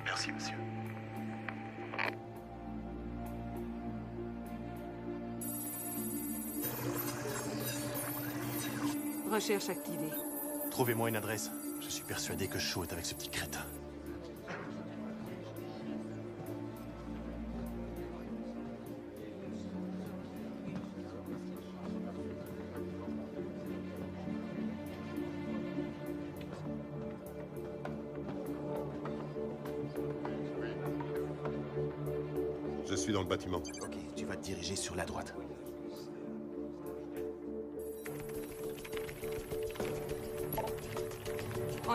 Speaker 15: Merci, monsieur.
Speaker 21: Recherche activée.
Speaker 15: Trouvez-moi une adresse. Je suis persuadé que Shaw est avec ce petit crétin.
Speaker 6: Je suis dans le bâtiment.
Speaker 15: Ok, tu vas te diriger sur la droite.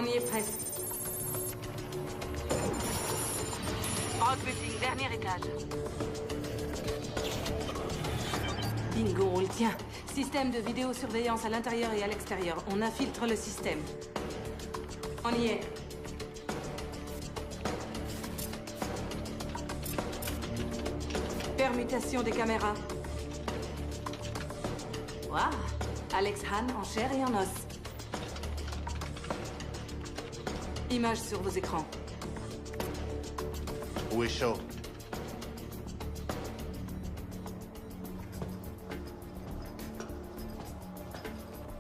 Speaker 21: On y est presque. Rock building, dernier étage. Bingo, on le tient. Système de vidéosurveillance à l'intérieur et à l'extérieur. On infiltre le système. On y est. Permutation des caméras. Waouh! Alex Hahn en chair et en os. Images sur vos écrans.
Speaker 15: Où est Shaw?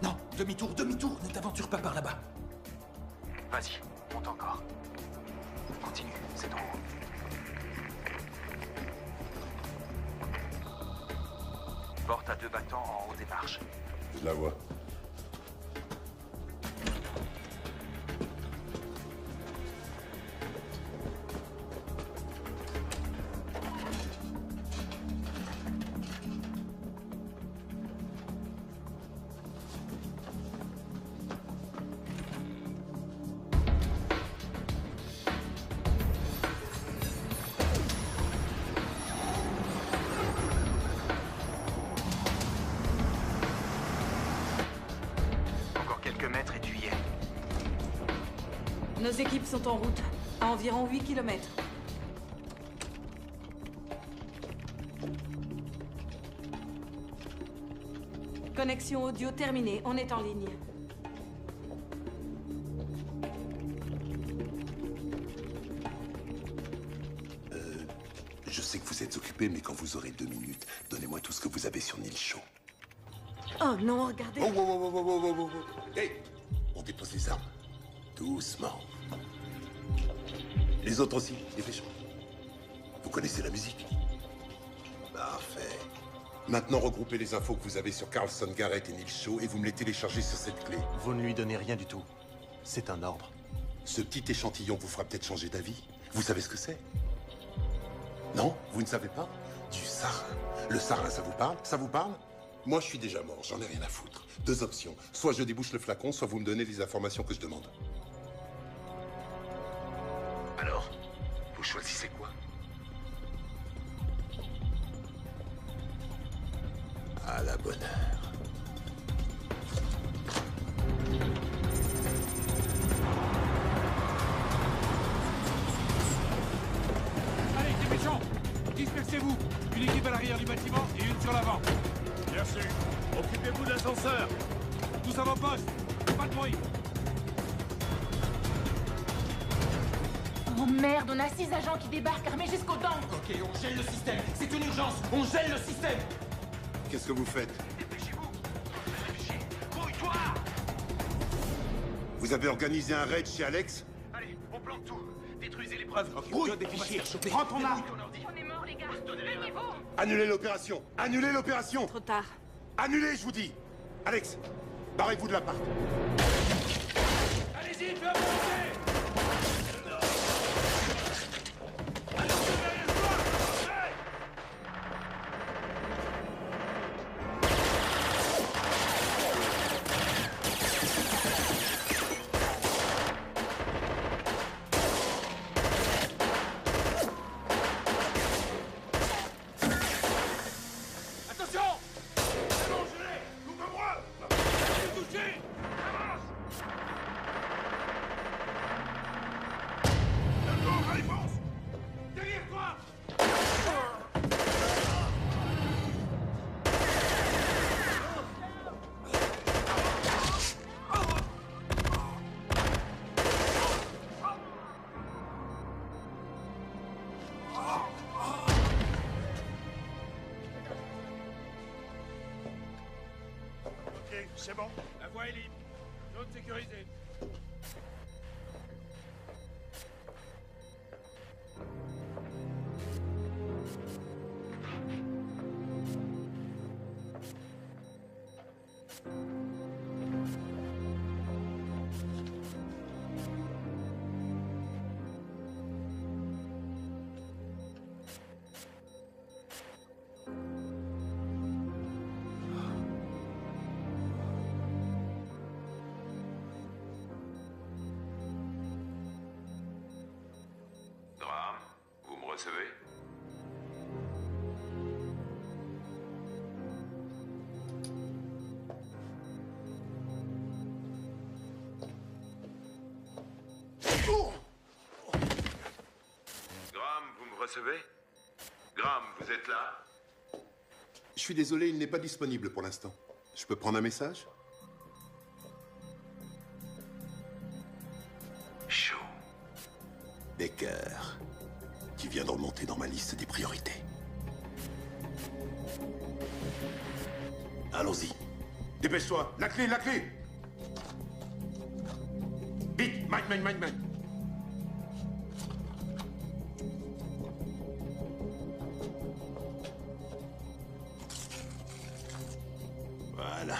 Speaker 5: Non, demi-tour, demi-tour, ne t'aventure pas par là-bas.
Speaker 2: Vas-y, monte encore. Continue, c'est en haut. Porte à 2 battants en haut des marches.
Speaker 6: Je la vois.
Speaker 21: Nos équipes sont en route, à environ 8 km. Connexion audio terminée, on est en ligne.
Speaker 6: Je sais que vous êtes occupé, mais quand vous aurez 2 minutes, donnez-moi tout ce que vous avez sur Neil Shaw.
Speaker 21: Oh non, regardez.
Speaker 6: Oh. Hey, on dépose les armes. Doucement. Les autres aussi, dépêchons. Vous connaissez la musique? Parfait. Maintenant, regroupez les infos que vous avez sur Carlson Garrett et Neil Shaw et vous me les téléchargez sur cette clé.
Speaker 15: Vous ne lui donnez rien du tout. C'est un ordre.
Speaker 6: Ce petit échantillon vous fera peut-être changer d'avis. Vous savez ce que c'est? Non? Vous ne savez pas? Du sarin. Le sarin, ça vous parle? Ça vous parle? Moi, je suis déjà mort, j'en ai rien à foutre. 2 options. Soit je débouche le flacon, soit vous me donnez les informations que je demande. Alors, vous choisissez quoi? À la bonne heure.
Speaker 20: Allez, dépêchons! Dispersez-vous! Une équipe à l'arrière du bâtiment et une sur l'avant.
Speaker 19: Merci. Occupez-vous de l'ascenseur.
Speaker 20: Tous à vos postes. Pas de bruit.
Speaker 12: Oh merde, on a 6 agents qui débarquent armés jusqu'aux dents.
Speaker 5: Ok, on gèle le système. C'est une urgence. On gèle le système.
Speaker 6: Qu'est-ce que vous faites?
Speaker 19: Dépêchez-vous. Réfléchis. Grouille-toi.
Speaker 6: Vous avez organisé un raid chez Alex?
Speaker 19: Allez, on plante tout. Détruisez les preuves.
Speaker 6: Brouille.
Speaker 19: Des fichiers.
Speaker 20: Prends ton arme.
Speaker 21: On est morts, les gars. Donnez-vous.
Speaker 6: Annulez l'opération. Annulez l'opération.
Speaker 21: Trop tard.
Speaker 6: Annulez, je vous dis. Alex, barrez-vous de l'appart.
Speaker 19: Allez-y, fais avancer.
Speaker 4: C'est bon.
Speaker 20: La voie est libre. Zone sécurisée.
Speaker 17: recevez? Graham, vous me recevez? Graham, vous êtes là?
Speaker 6: Je suis désolé, il n'est pas disponible pour l'instant. Je peux prendre un message?
Speaker 17: Chaud.
Speaker 6: Baker, qui vient de remonter dans ma liste des priorités. Allons-y. Dépêche-toi. La clé, la clé! Vite, Mike. Voilà.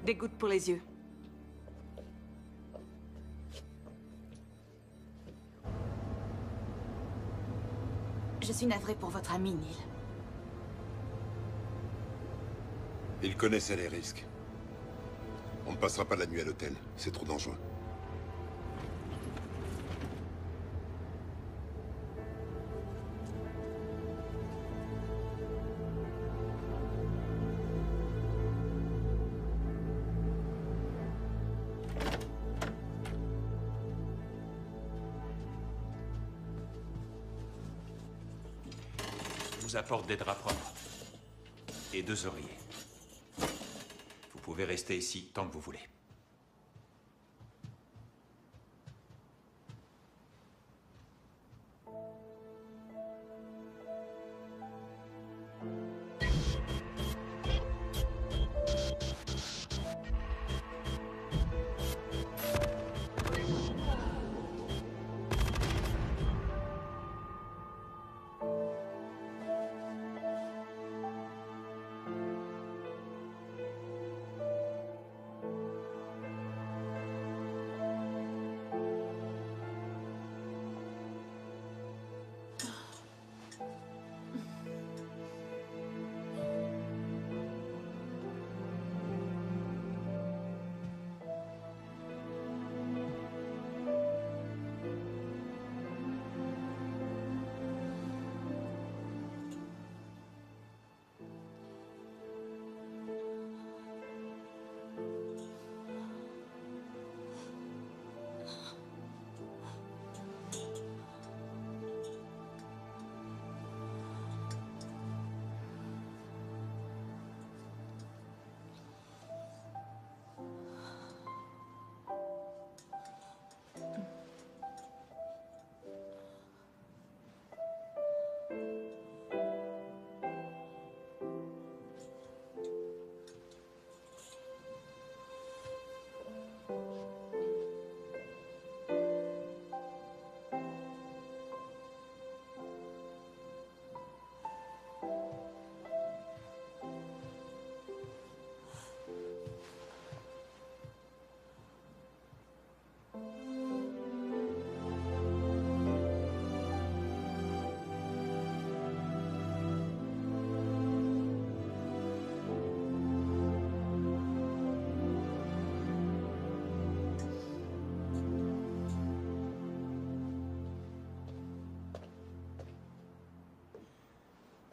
Speaker 21: Des gouttes pour les yeux.
Speaker 7: Je suis navrée pour votre ami, Neil.
Speaker 6: Il connaissait les risques. On ne passera pas la nuit à l'hôtel. C'est trop dangereux.
Speaker 5: Je vous apporte des draps propres. Et 2 oreillers. Vous pouvez rester ici tant que vous voulez.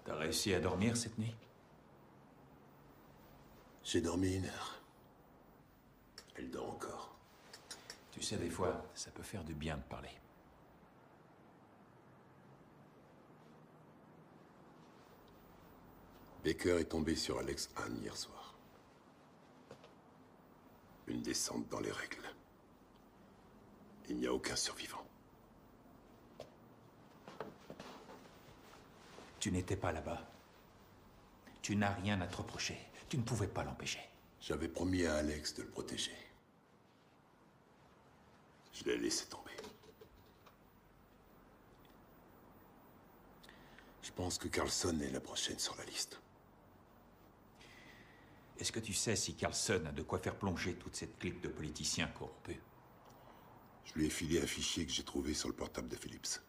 Speaker 5: T'as réussi à dormir cette nuit?
Speaker 6: J'ai dormi 1 heure. Elle dort encore.
Speaker 5: Tu sais, des fois, ça peut faire du bien de parler.
Speaker 6: Baker est tombé sur Alex Hahn hier soir. Une descente dans les règles. Il n'y a aucun survivant.
Speaker 5: Tu n'étais pas là-bas. Tu n'as rien à te reprocher. Tu ne pouvais pas l'empêcher.
Speaker 6: J'avais promis à Alex de le protéger. Je l'ai laissé tomber. Je pense que Carlson est la prochaine sur la liste.
Speaker 5: Est-ce que tu sais si Carlson a de quoi faire plonger toute cette clique de politiciens corrompus?
Speaker 6: Je lui ai filé un fichier que j'ai trouvé sur le portable de Phillips.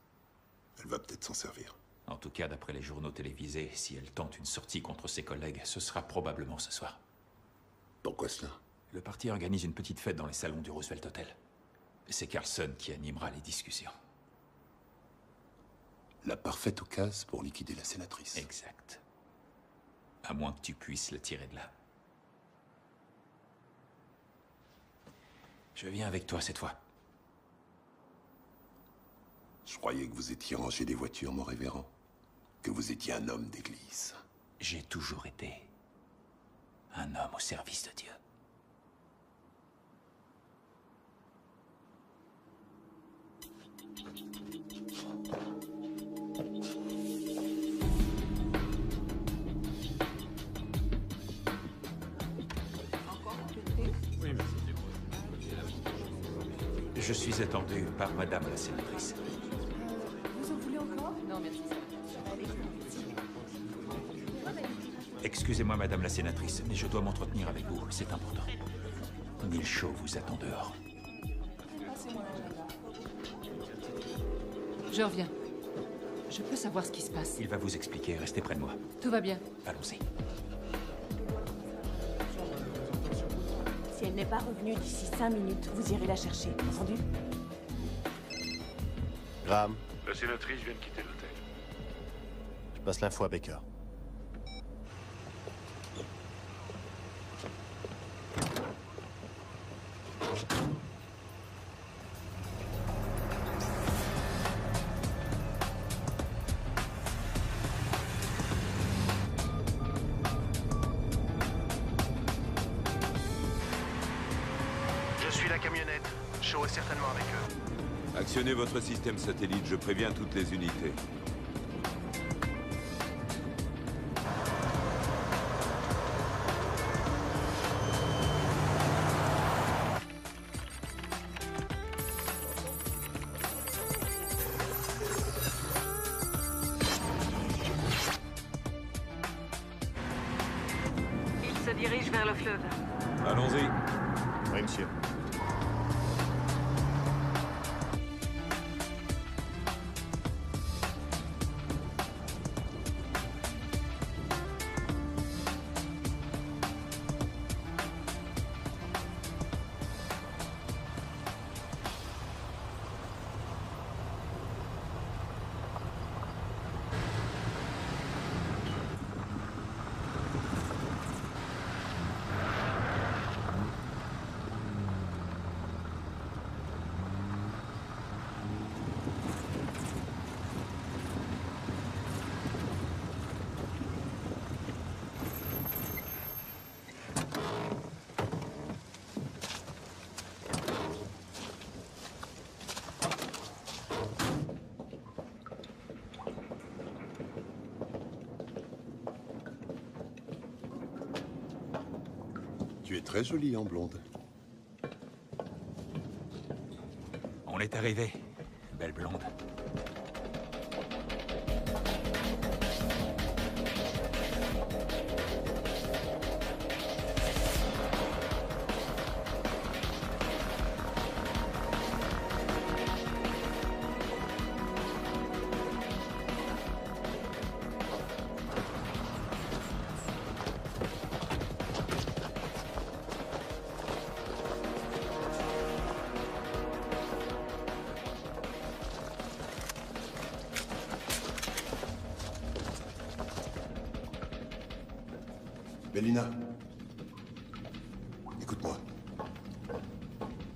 Speaker 6: Elle va peut-être s'en servir.
Speaker 5: En tout cas, d'après les journaux télévisés, si elle tente une sortie contre ses collègues, ce sera probablement ce soir.
Speaker 6: Pourquoi cela?
Speaker 5: Le parti organise une petite fête dans les salons du Roosevelt Hotel. C'est Carlson qui animera les discussions.
Speaker 6: La parfaite occasion pour liquider la sénatrice.
Speaker 5: Exact. À moins que tu puisses le tirer de là. Je viens avec toi cette fois.
Speaker 6: Je croyais que vous étiez rangé des voitures, mon révérend. Que vous étiez un homme d'église.
Speaker 5: J'ai toujours été un homme au service de Dieu. Je suis attendu par Madame la sénatrice.
Speaker 21: Vous en voulez encore? Non, merci.
Speaker 5: Excusez-moi, Madame la sénatrice, mais je dois m'entretenir avec vous. C'est important. Neil Shaw vous attend dehors.
Speaker 16: Je reviens. Je peux savoir ce qui se passe.
Speaker 5: Il va vous expliquer. Restez près de moi.
Speaker 16: Tout va bien.
Speaker 5: Allons-y.
Speaker 1: Si elle n'est pas revenue d'ici 5 minutes, vous irez la chercher, entendu?
Speaker 15: Graham,
Speaker 14: La sénatrice vient de quitter l'hôtel.
Speaker 15: je passe l'info à Baker.
Speaker 14: Je suis la camionnette. Shaw est certainement avec eux.
Speaker 17: Actionnez votre système satellite, je préviens toutes les unités.
Speaker 21: Il se dirige vers le fleuve.
Speaker 17: Allons-y.
Speaker 15: Oui, monsieur.
Speaker 6: Tu es très jolie en blonde.
Speaker 5: On est arrivé, belle blonde.
Speaker 6: Bélina, écoute-moi.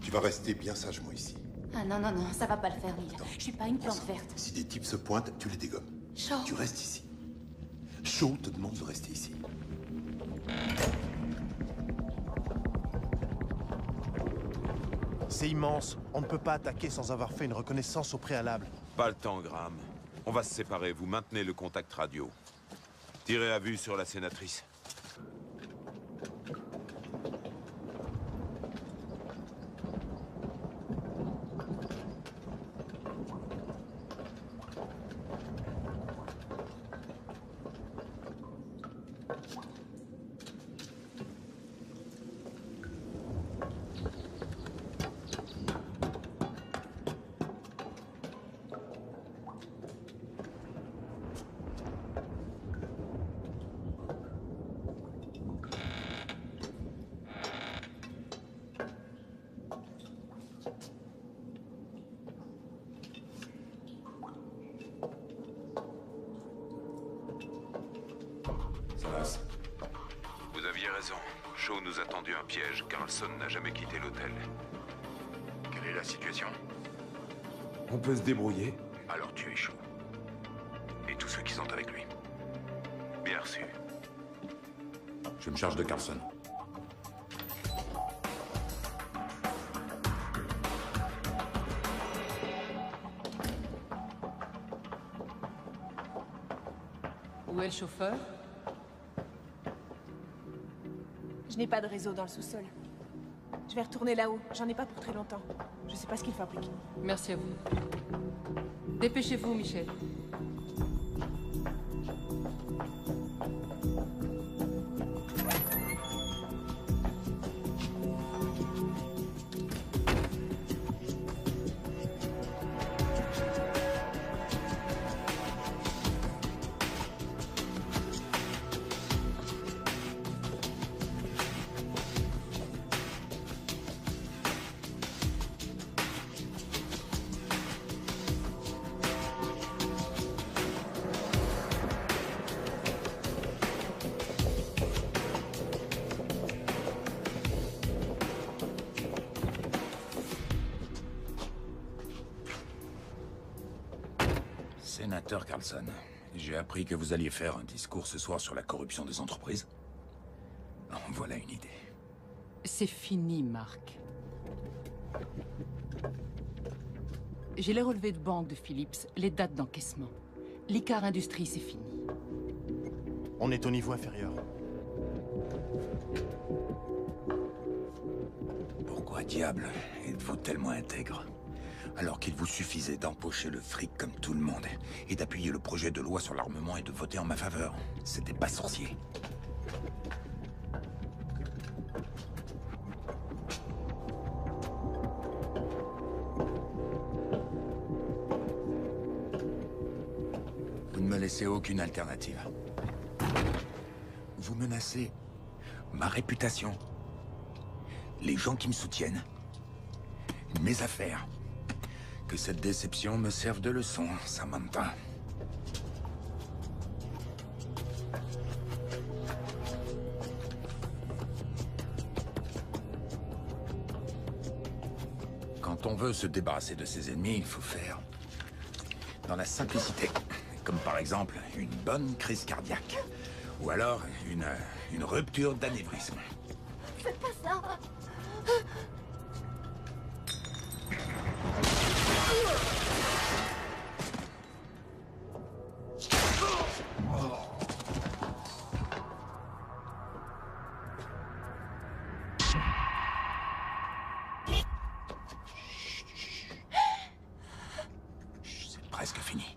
Speaker 6: Tu vas rester bien sagement ici.
Speaker 7: Ah non, non, non, ça va pas le faire, Neil. Je suis pas une plante verte.
Speaker 6: Si des types se pointent, tu les dégommes.
Speaker 7: Shaw.
Speaker 6: Tu restes ici. Shaw te demande de rester ici.
Speaker 15: C'est immense. On ne peut pas attaquer sans avoir fait une reconnaissance au préalable.
Speaker 17: Pas le temps, Graham. On va se séparer, vous maintenez le contact radio. Tirez à vue sur la sénatrice. Vous aviez raison. Shaw nous a tendu un piège. Carlson n'a jamais quitté l'hôtel.
Speaker 13: Quelle est la situation?
Speaker 17: On peut se débrouiller.
Speaker 13: Alors tu es Shaw. Et tous ceux qui sont avec lui.
Speaker 17: Bien reçu.
Speaker 13: Je me charge de Carlson.
Speaker 16: Où est le chauffeur?
Speaker 9: Je n'ai pas de réseau dans le sous-sol. Je vais retourner là-haut. J'en ai pas pour très longtemps. Je sais pas ce qu'il fabrique.
Speaker 16: Merci à vous. Dépêchez-vous, Michel.
Speaker 13: Sénateur Carlson, j'ai appris que vous alliez faire un discours ce soir sur la corruption des entreprises. Voilà une idée.
Speaker 16: C'est fini, Mark. J'ai les relevés de banque de Philips, les dates d'encaissement. l'Icar Industries, c'est fini.
Speaker 15: On est au niveau inférieur.
Speaker 13: Pourquoi diable êtes-vous tellement intègre? Alors qu'il vous suffisait d'empocher le fric comme tout le monde, et d'appuyer le projet de loi sur l'armement et de voter en ma faveur. C'était pas sorcier. Vous ne me laissez aucune alternative. Vous menacez ma réputation, les gens qui me soutiennent, mes affaires. Que cette déception me serve de leçon, Samantha. Quand on veut se débarrasser de ses ennemis, il faut faire dans la simplicité. Comme par exemple une bonne crise cardiaque. Ou alors une rupture d'anévrisme.
Speaker 1: Faites pas ça.
Speaker 13: C'est presque fini.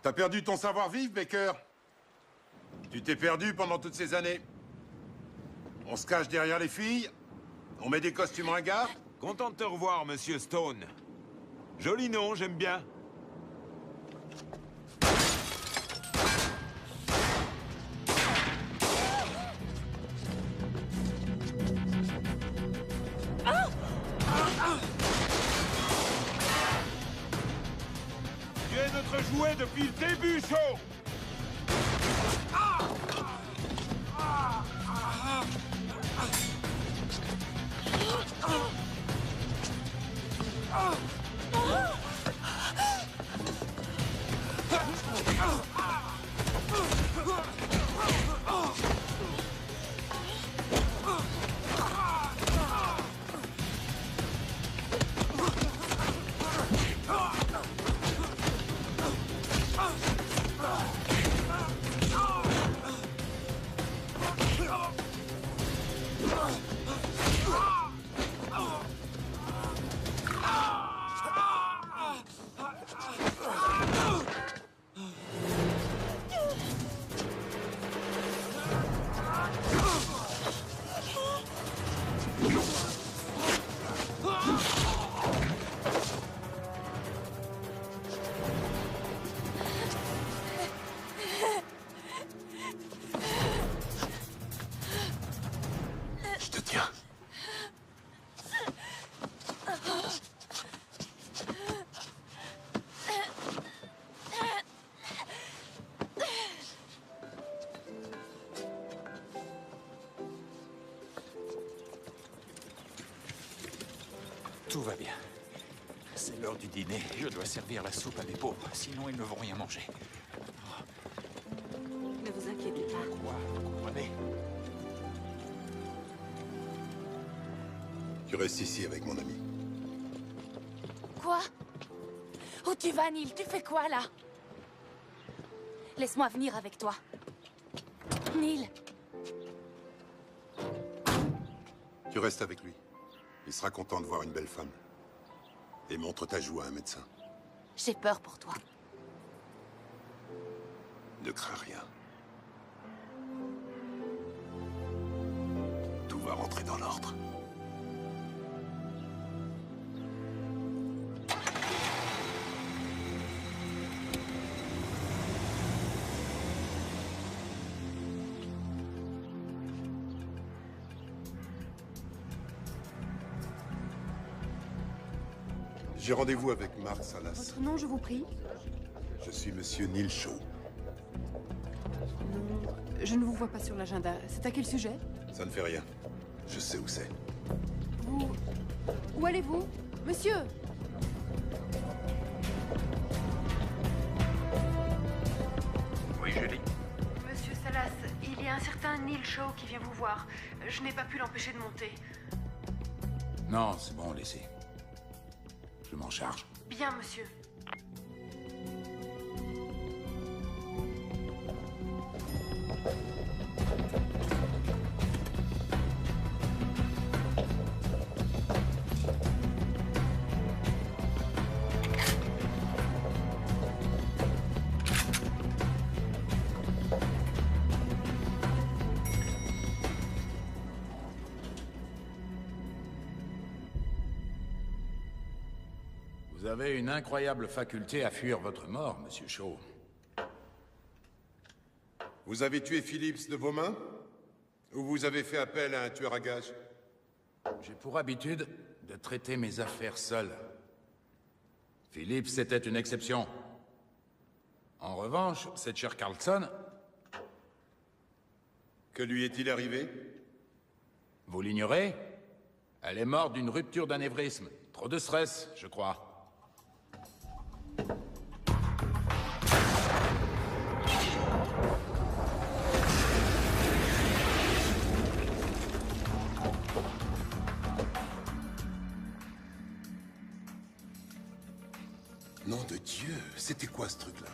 Speaker 13: T'as perdu ton savoir-vivre, Baker? Tu t'es perdu pendant toutes ces années. On se cache derrière les filles? On met des costumes ringards?
Speaker 17: Content de te revoir, monsieur Stone. Joli nom, j'aime bien.
Speaker 13: Tu es notre jouet depuis le début, Shaw!
Speaker 5: Tout va bien. C'est l'heure du dîner. Je dois servir la soupe à mes pauvres, sinon ils ne vont rien manger.
Speaker 21: Ne vous inquiétez pas.
Speaker 5: Quoi? Vous comprenez?
Speaker 6: Tu restes ici avec mon ami.
Speaker 7: Quoi? Où tu vas, Neil? Tu fais quoi, là? Laisse-moi venir avec toi. Neil.
Speaker 6: Tu restes avec lui. Il sera content de voir une belle femme. Et montre ta joue à un médecin.
Speaker 7: J'ai peur pour toi.
Speaker 6: Ne crains rien. Tout va rentrer dans l'ordre. J'ai rendez-vous avec Mark Salas.
Speaker 9: Votre nom, je vous prie?
Speaker 6: Je suis monsieur Neil Shaw.
Speaker 9: Non, je ne vous vois pas sur l'agenda. C'est à quel sujet?
Speaker 6: Ça ne fait rien. Je sais où c'est.
Speaker 9: Vous... Où allez-vous? Monsieur!
Speaker 2: Oui, Julie.
Speaker 21: Monsieur Salas, il y a un certain Neil Shaw qui vient vous voir. Je n'ai pas pu l'empêcher de monter.
Speaker 13: Non, c'est bon, laissez. Je m'en charge.
Speaker 21: Bien, monsieur.
Speaker 13: Vous avez une incroyable faculté à fuir votre mort, monsieur Shaw.
Speaker 6: Vous avez tué Phillips de vos mains? Ou vous avez fait appel à un tueur à gages?
Speaker 13: J'ai pour habitude de traiter mes affaires seul. Phillips était une exception. En revanche, cette chère Carlson...
Speaker 6: Que lui est-il arrivé?
Speaker 13: Vous l'ignorez? Elle est morte d'une rupture d'anévrisme. Trop de stress, je crois.
Speaker 6: Nom de Dieu, c'était quoi ce truc-là?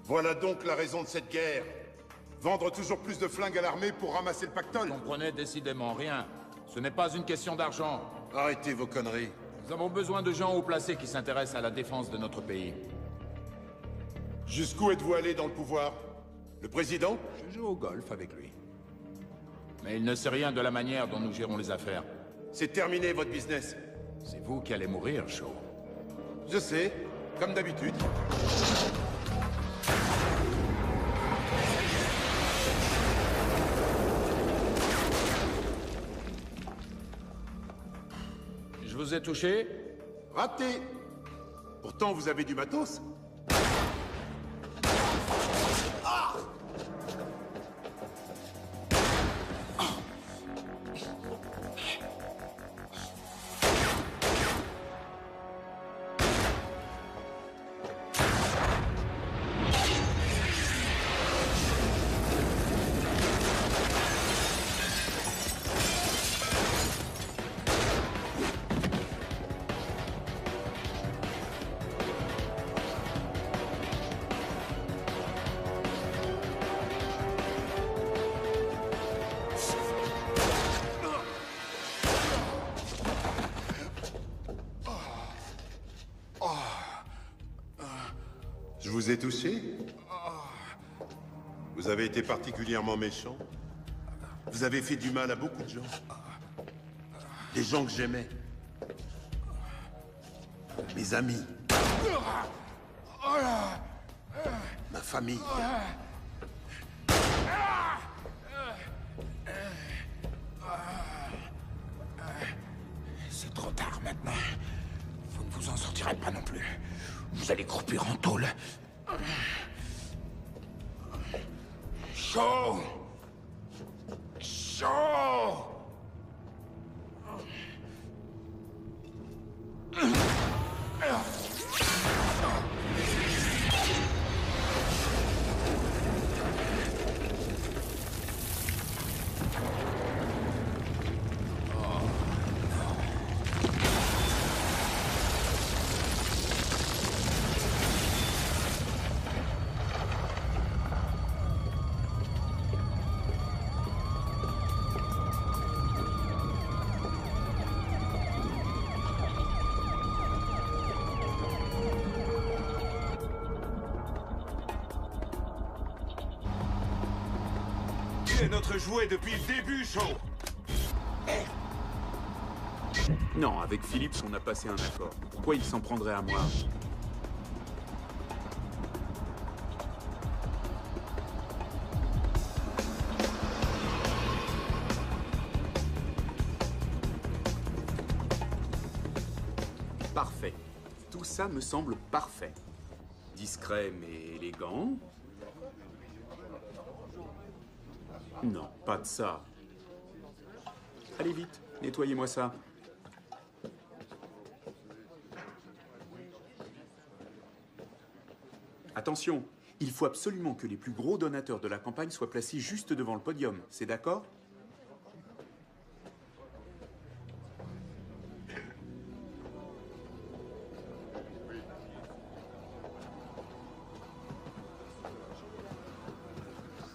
Speaker 6: Voilà donc la raison de cette guerre. Vendre toujours plus de flingues à l'armée pour ramasser le pactole.
Speaker 13: Vous comprenez décidément rien. Ce n'est pas une question d'argent.
Speaker 6: Arrêtez vos conneries.
Speaker 13: Nous avons besoin de gens haut placés qui s'intéressent à la défense de notre pays.
Speaker 6: Jusqu'où êtes-vous allé dans le pouvoir? Le président?
Speaker 13: Je joue au golf avec lui. Mais il ne sait rien de la manière dont nous gérons les affaires.
Speaker 6: C'est terminé, votre business.
Speaker 13: C'est vous qui allez mourir, Shaw.
Speaker 6: Je sais, comme d'habitude.
Speaker 13: Je vous ai touché?
Speaker 6: Raté. Pourtant, vous avez du matos. Je vous ai touché? Vous avez été particulièrement méchant. Vous avez fait du mal à beaucoup de gens. Des gens que j'aimais. Mes amis. Ma famille.
Speaker 13: C'est trop tard maintenant. Vous ne vous en sortirez pas non plus. Vous allez croupir en tôle. Chaud! Chaud!
Speaker 20: Tu es notre jouet depuis le début, Shaw.
Speaker 18: Non, avec Phillips, on a passé un accord. Pourquoi il s'en prendrait à moi? Parfait. Tout ça me semble parfait. Discret mais élégant. Non, pas de ça. Allez vite, nettoyez-moi ça. Attention, il faut absolument que les plus gros donateurs de la campagne soient placés juste devant le podium. C'est d'accord?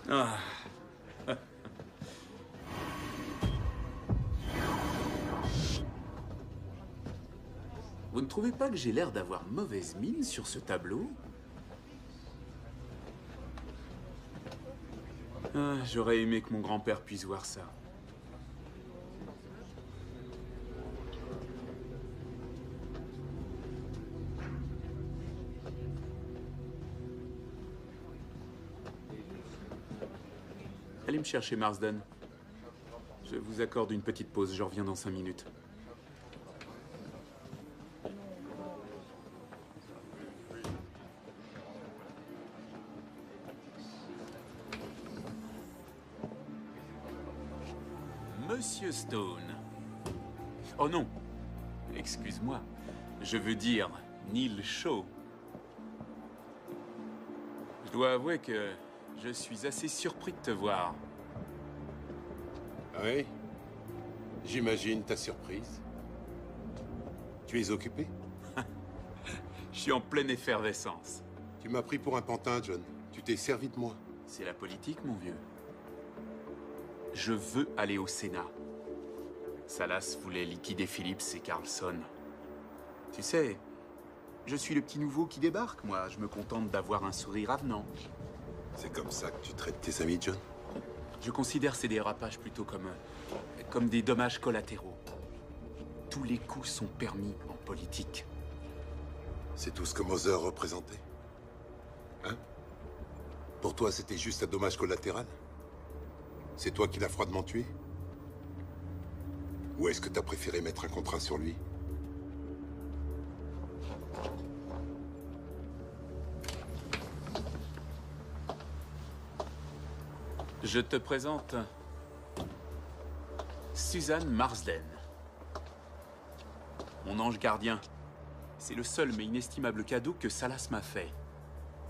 Speaker 18: Ah. Vous ne trouvez pas que j'ai l'air d'avoir mauvaise mine sur ce tableau? Ah, j'aurais aimé que mon grand-père puisse voir ça. Allez me chercher Marsden. Je vous accorde une petite pause, je reviens dans 5 minutes. Monsieur Stone. Oh non. Excuse-moi. Je veux dire Neil Shaw. Je dois avouer que je suis assez surpris de te voir.
Speaker 6: Oui. J'imagine ta surprise. Tu es occupé?
Speaker 18: Je suis en pleine effervescence.
Speaker 6: Tu m'as pris pour un pantin, John. Tu t'es servi de moi.
Speaker 18: C'est la politique, mon vieux. Je veux aller au Sénat. Salas voulait liquider Phillips et Carlson. Tu sais, Je suis le petit nouveau qui débarque, moi. Je me contente d'avoir un sourire avenant.
Speaker 6: C'est comme ça que tu traites tes amis, John?
Speaker 18: Je considère ces dérapages plutôt comme des dommages collatéraux. Tous les coups sont permis en politique.
Speaker 6: C'est tout ce que Moser représentait? Hein? Pour toi, c'était juste un dommage collatéral? C'est toi qui l'as froidement tué? Ou est-ce que t'as préféré mettre un contrat sur lui?
Speaker 18: Je te présente Suzanne Marsden. Mon ange gardien. C'est le seul mais inestimable cadeau que Salas m'a fait.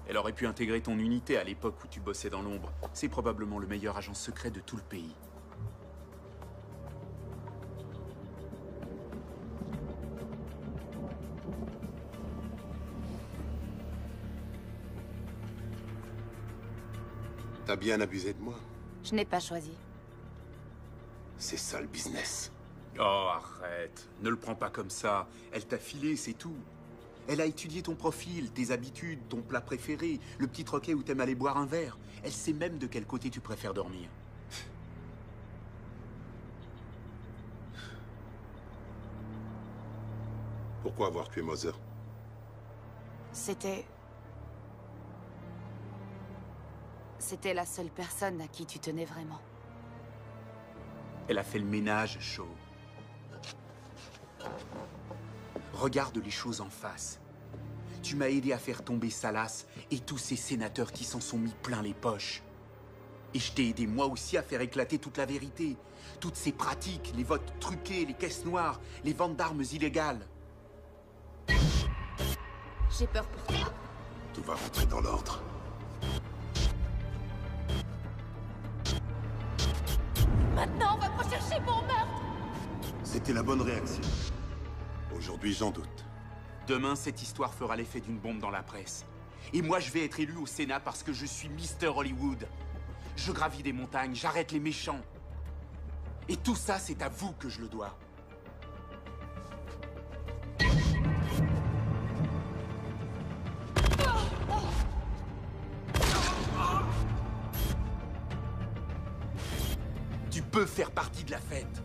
Speaker 18: Elle aurait pu intégrer ton unité à l'époque où tu bossais dans l'ombre. C'est probablement le meilleur agent secret de tout le pays.
Speaker 6: T'as bien abusé de moi.
Speaker 7: Je n'ai pas choisi.
Speaker 6: C'est ça le business.
Speaker 18: Oh, arrête. Ne le prends pas comme ça. Elle t'a filé, c'est tout. Elle a étudié ton profil, tes habitudes, ton plat préféré, le petit troquet où t'aimes aller boire un verre. Elle sait même de quel côté tu préfères dormir.
Speaker 6: Pourquoi avoir tué Moser?
Speaker 7: C'était la seule personne à qui tu tenais vraiment.
Speaker 18: Elle a fait le ménage, Shaw. Regarde les choses en face. Tu m'as aidé à faire tomber Salas et tous ces sénateurs qui s'en sont mis plein les poches. Et je t'ai aidé moi aussi à faire éclater toute la vérité. Toutes ces pratiques, les votes truqués, les caisses noires, les ventes d'armes illégales.
Speaker 7: J'ai peur pour toi.
Speaker 6: Tout va rentrer dans l'ordre.
Speaker 7: Maintenant, on va me rechercher pour meurtre.
Speaker 6: C'était la bonne réaction. Aujourd'hui, j'en doute.
Speaker 18: Demain, cette histoire fera l'effet d'une bombe dans la presse. Et moi, je vais être élu au Sénat parce que je suis Mr. Hollywood. Je gravis des montagnes, j'arrête les méchants. Et tout ça, c'est à vous que je le dois. Tu peux faire partie de la fête.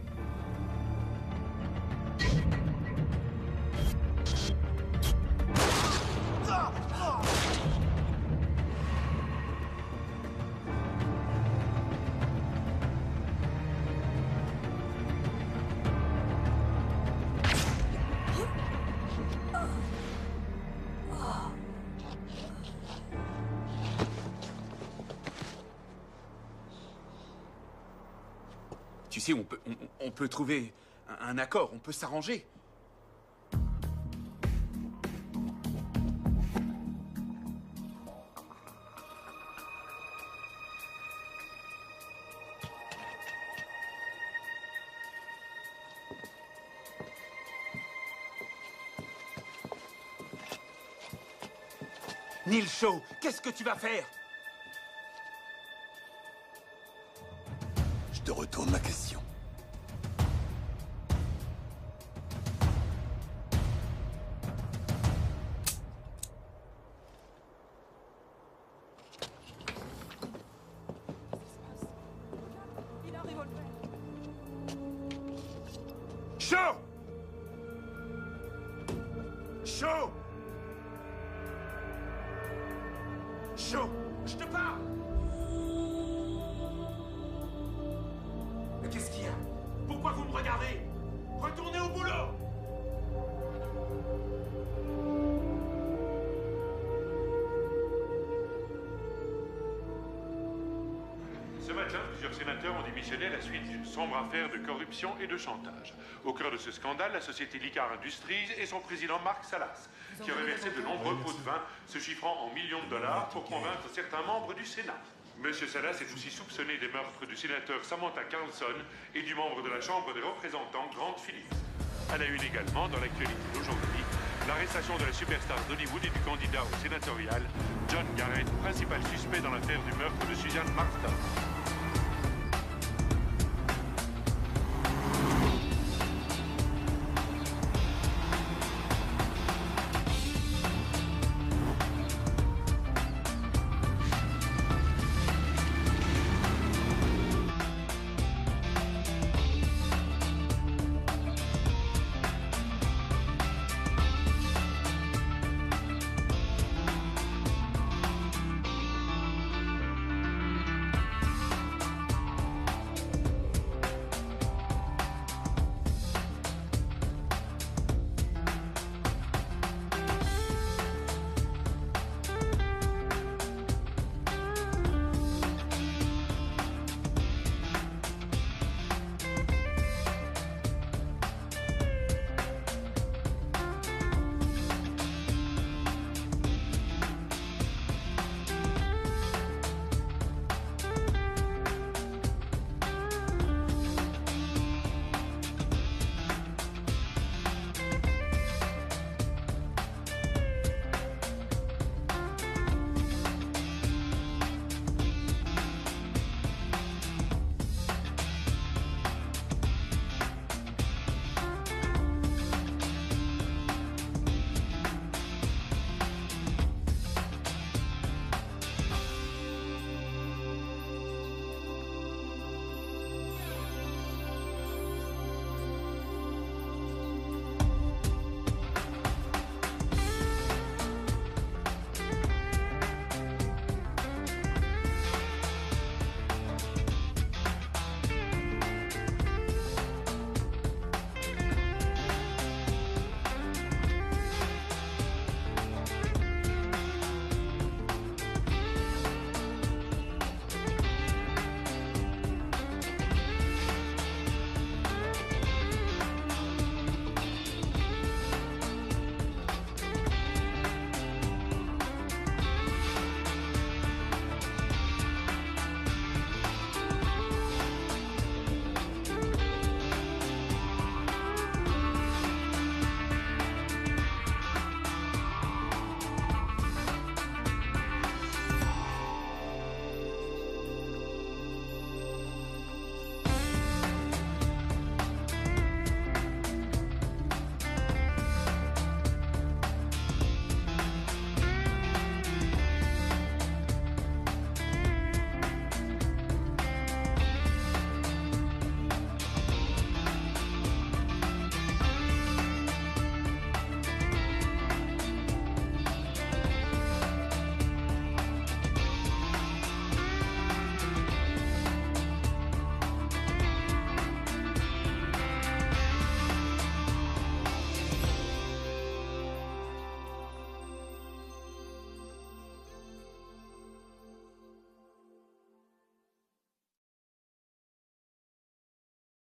Speaker 18: Tu sais, on peut trouver un accord, on peut s'arranger. Neil Shaw, qu'est-ce que tu vas faire?
Speaker 6: Je te retourne ma question.
Speaker 20: Shaw! Shaw! Shaw, je te parle!
Speaker 18: Mais qu'est-ce qu'il y a? Pourquoi vous me regardez? Retournez au boulot!
Speaker 20: Ce matin, plusieurs sénateurs ont démissionné à la suite d'une sombre affaire de corruption et de chantage. Au cœur de ce scandale, la société Licar Industries et son président Mark Salas, qui aurait versé de nombreux pots de vin se chiffrant en millions de dollars pour convaincre certains membres du Sénat. Monsieur Salas est aussi soupçonné des meurtres du sénateur Samantha Carlson et du membre de la Chambre des représentants Grant Phillips. À la une également, dans l'actualité d'aujourd'hui, l'arrestation de la superstar d'Hollywood et du candidat au sénatorial, John Garrett, principal suspect dans l'affaire du meurtre de Suzanne Marsden.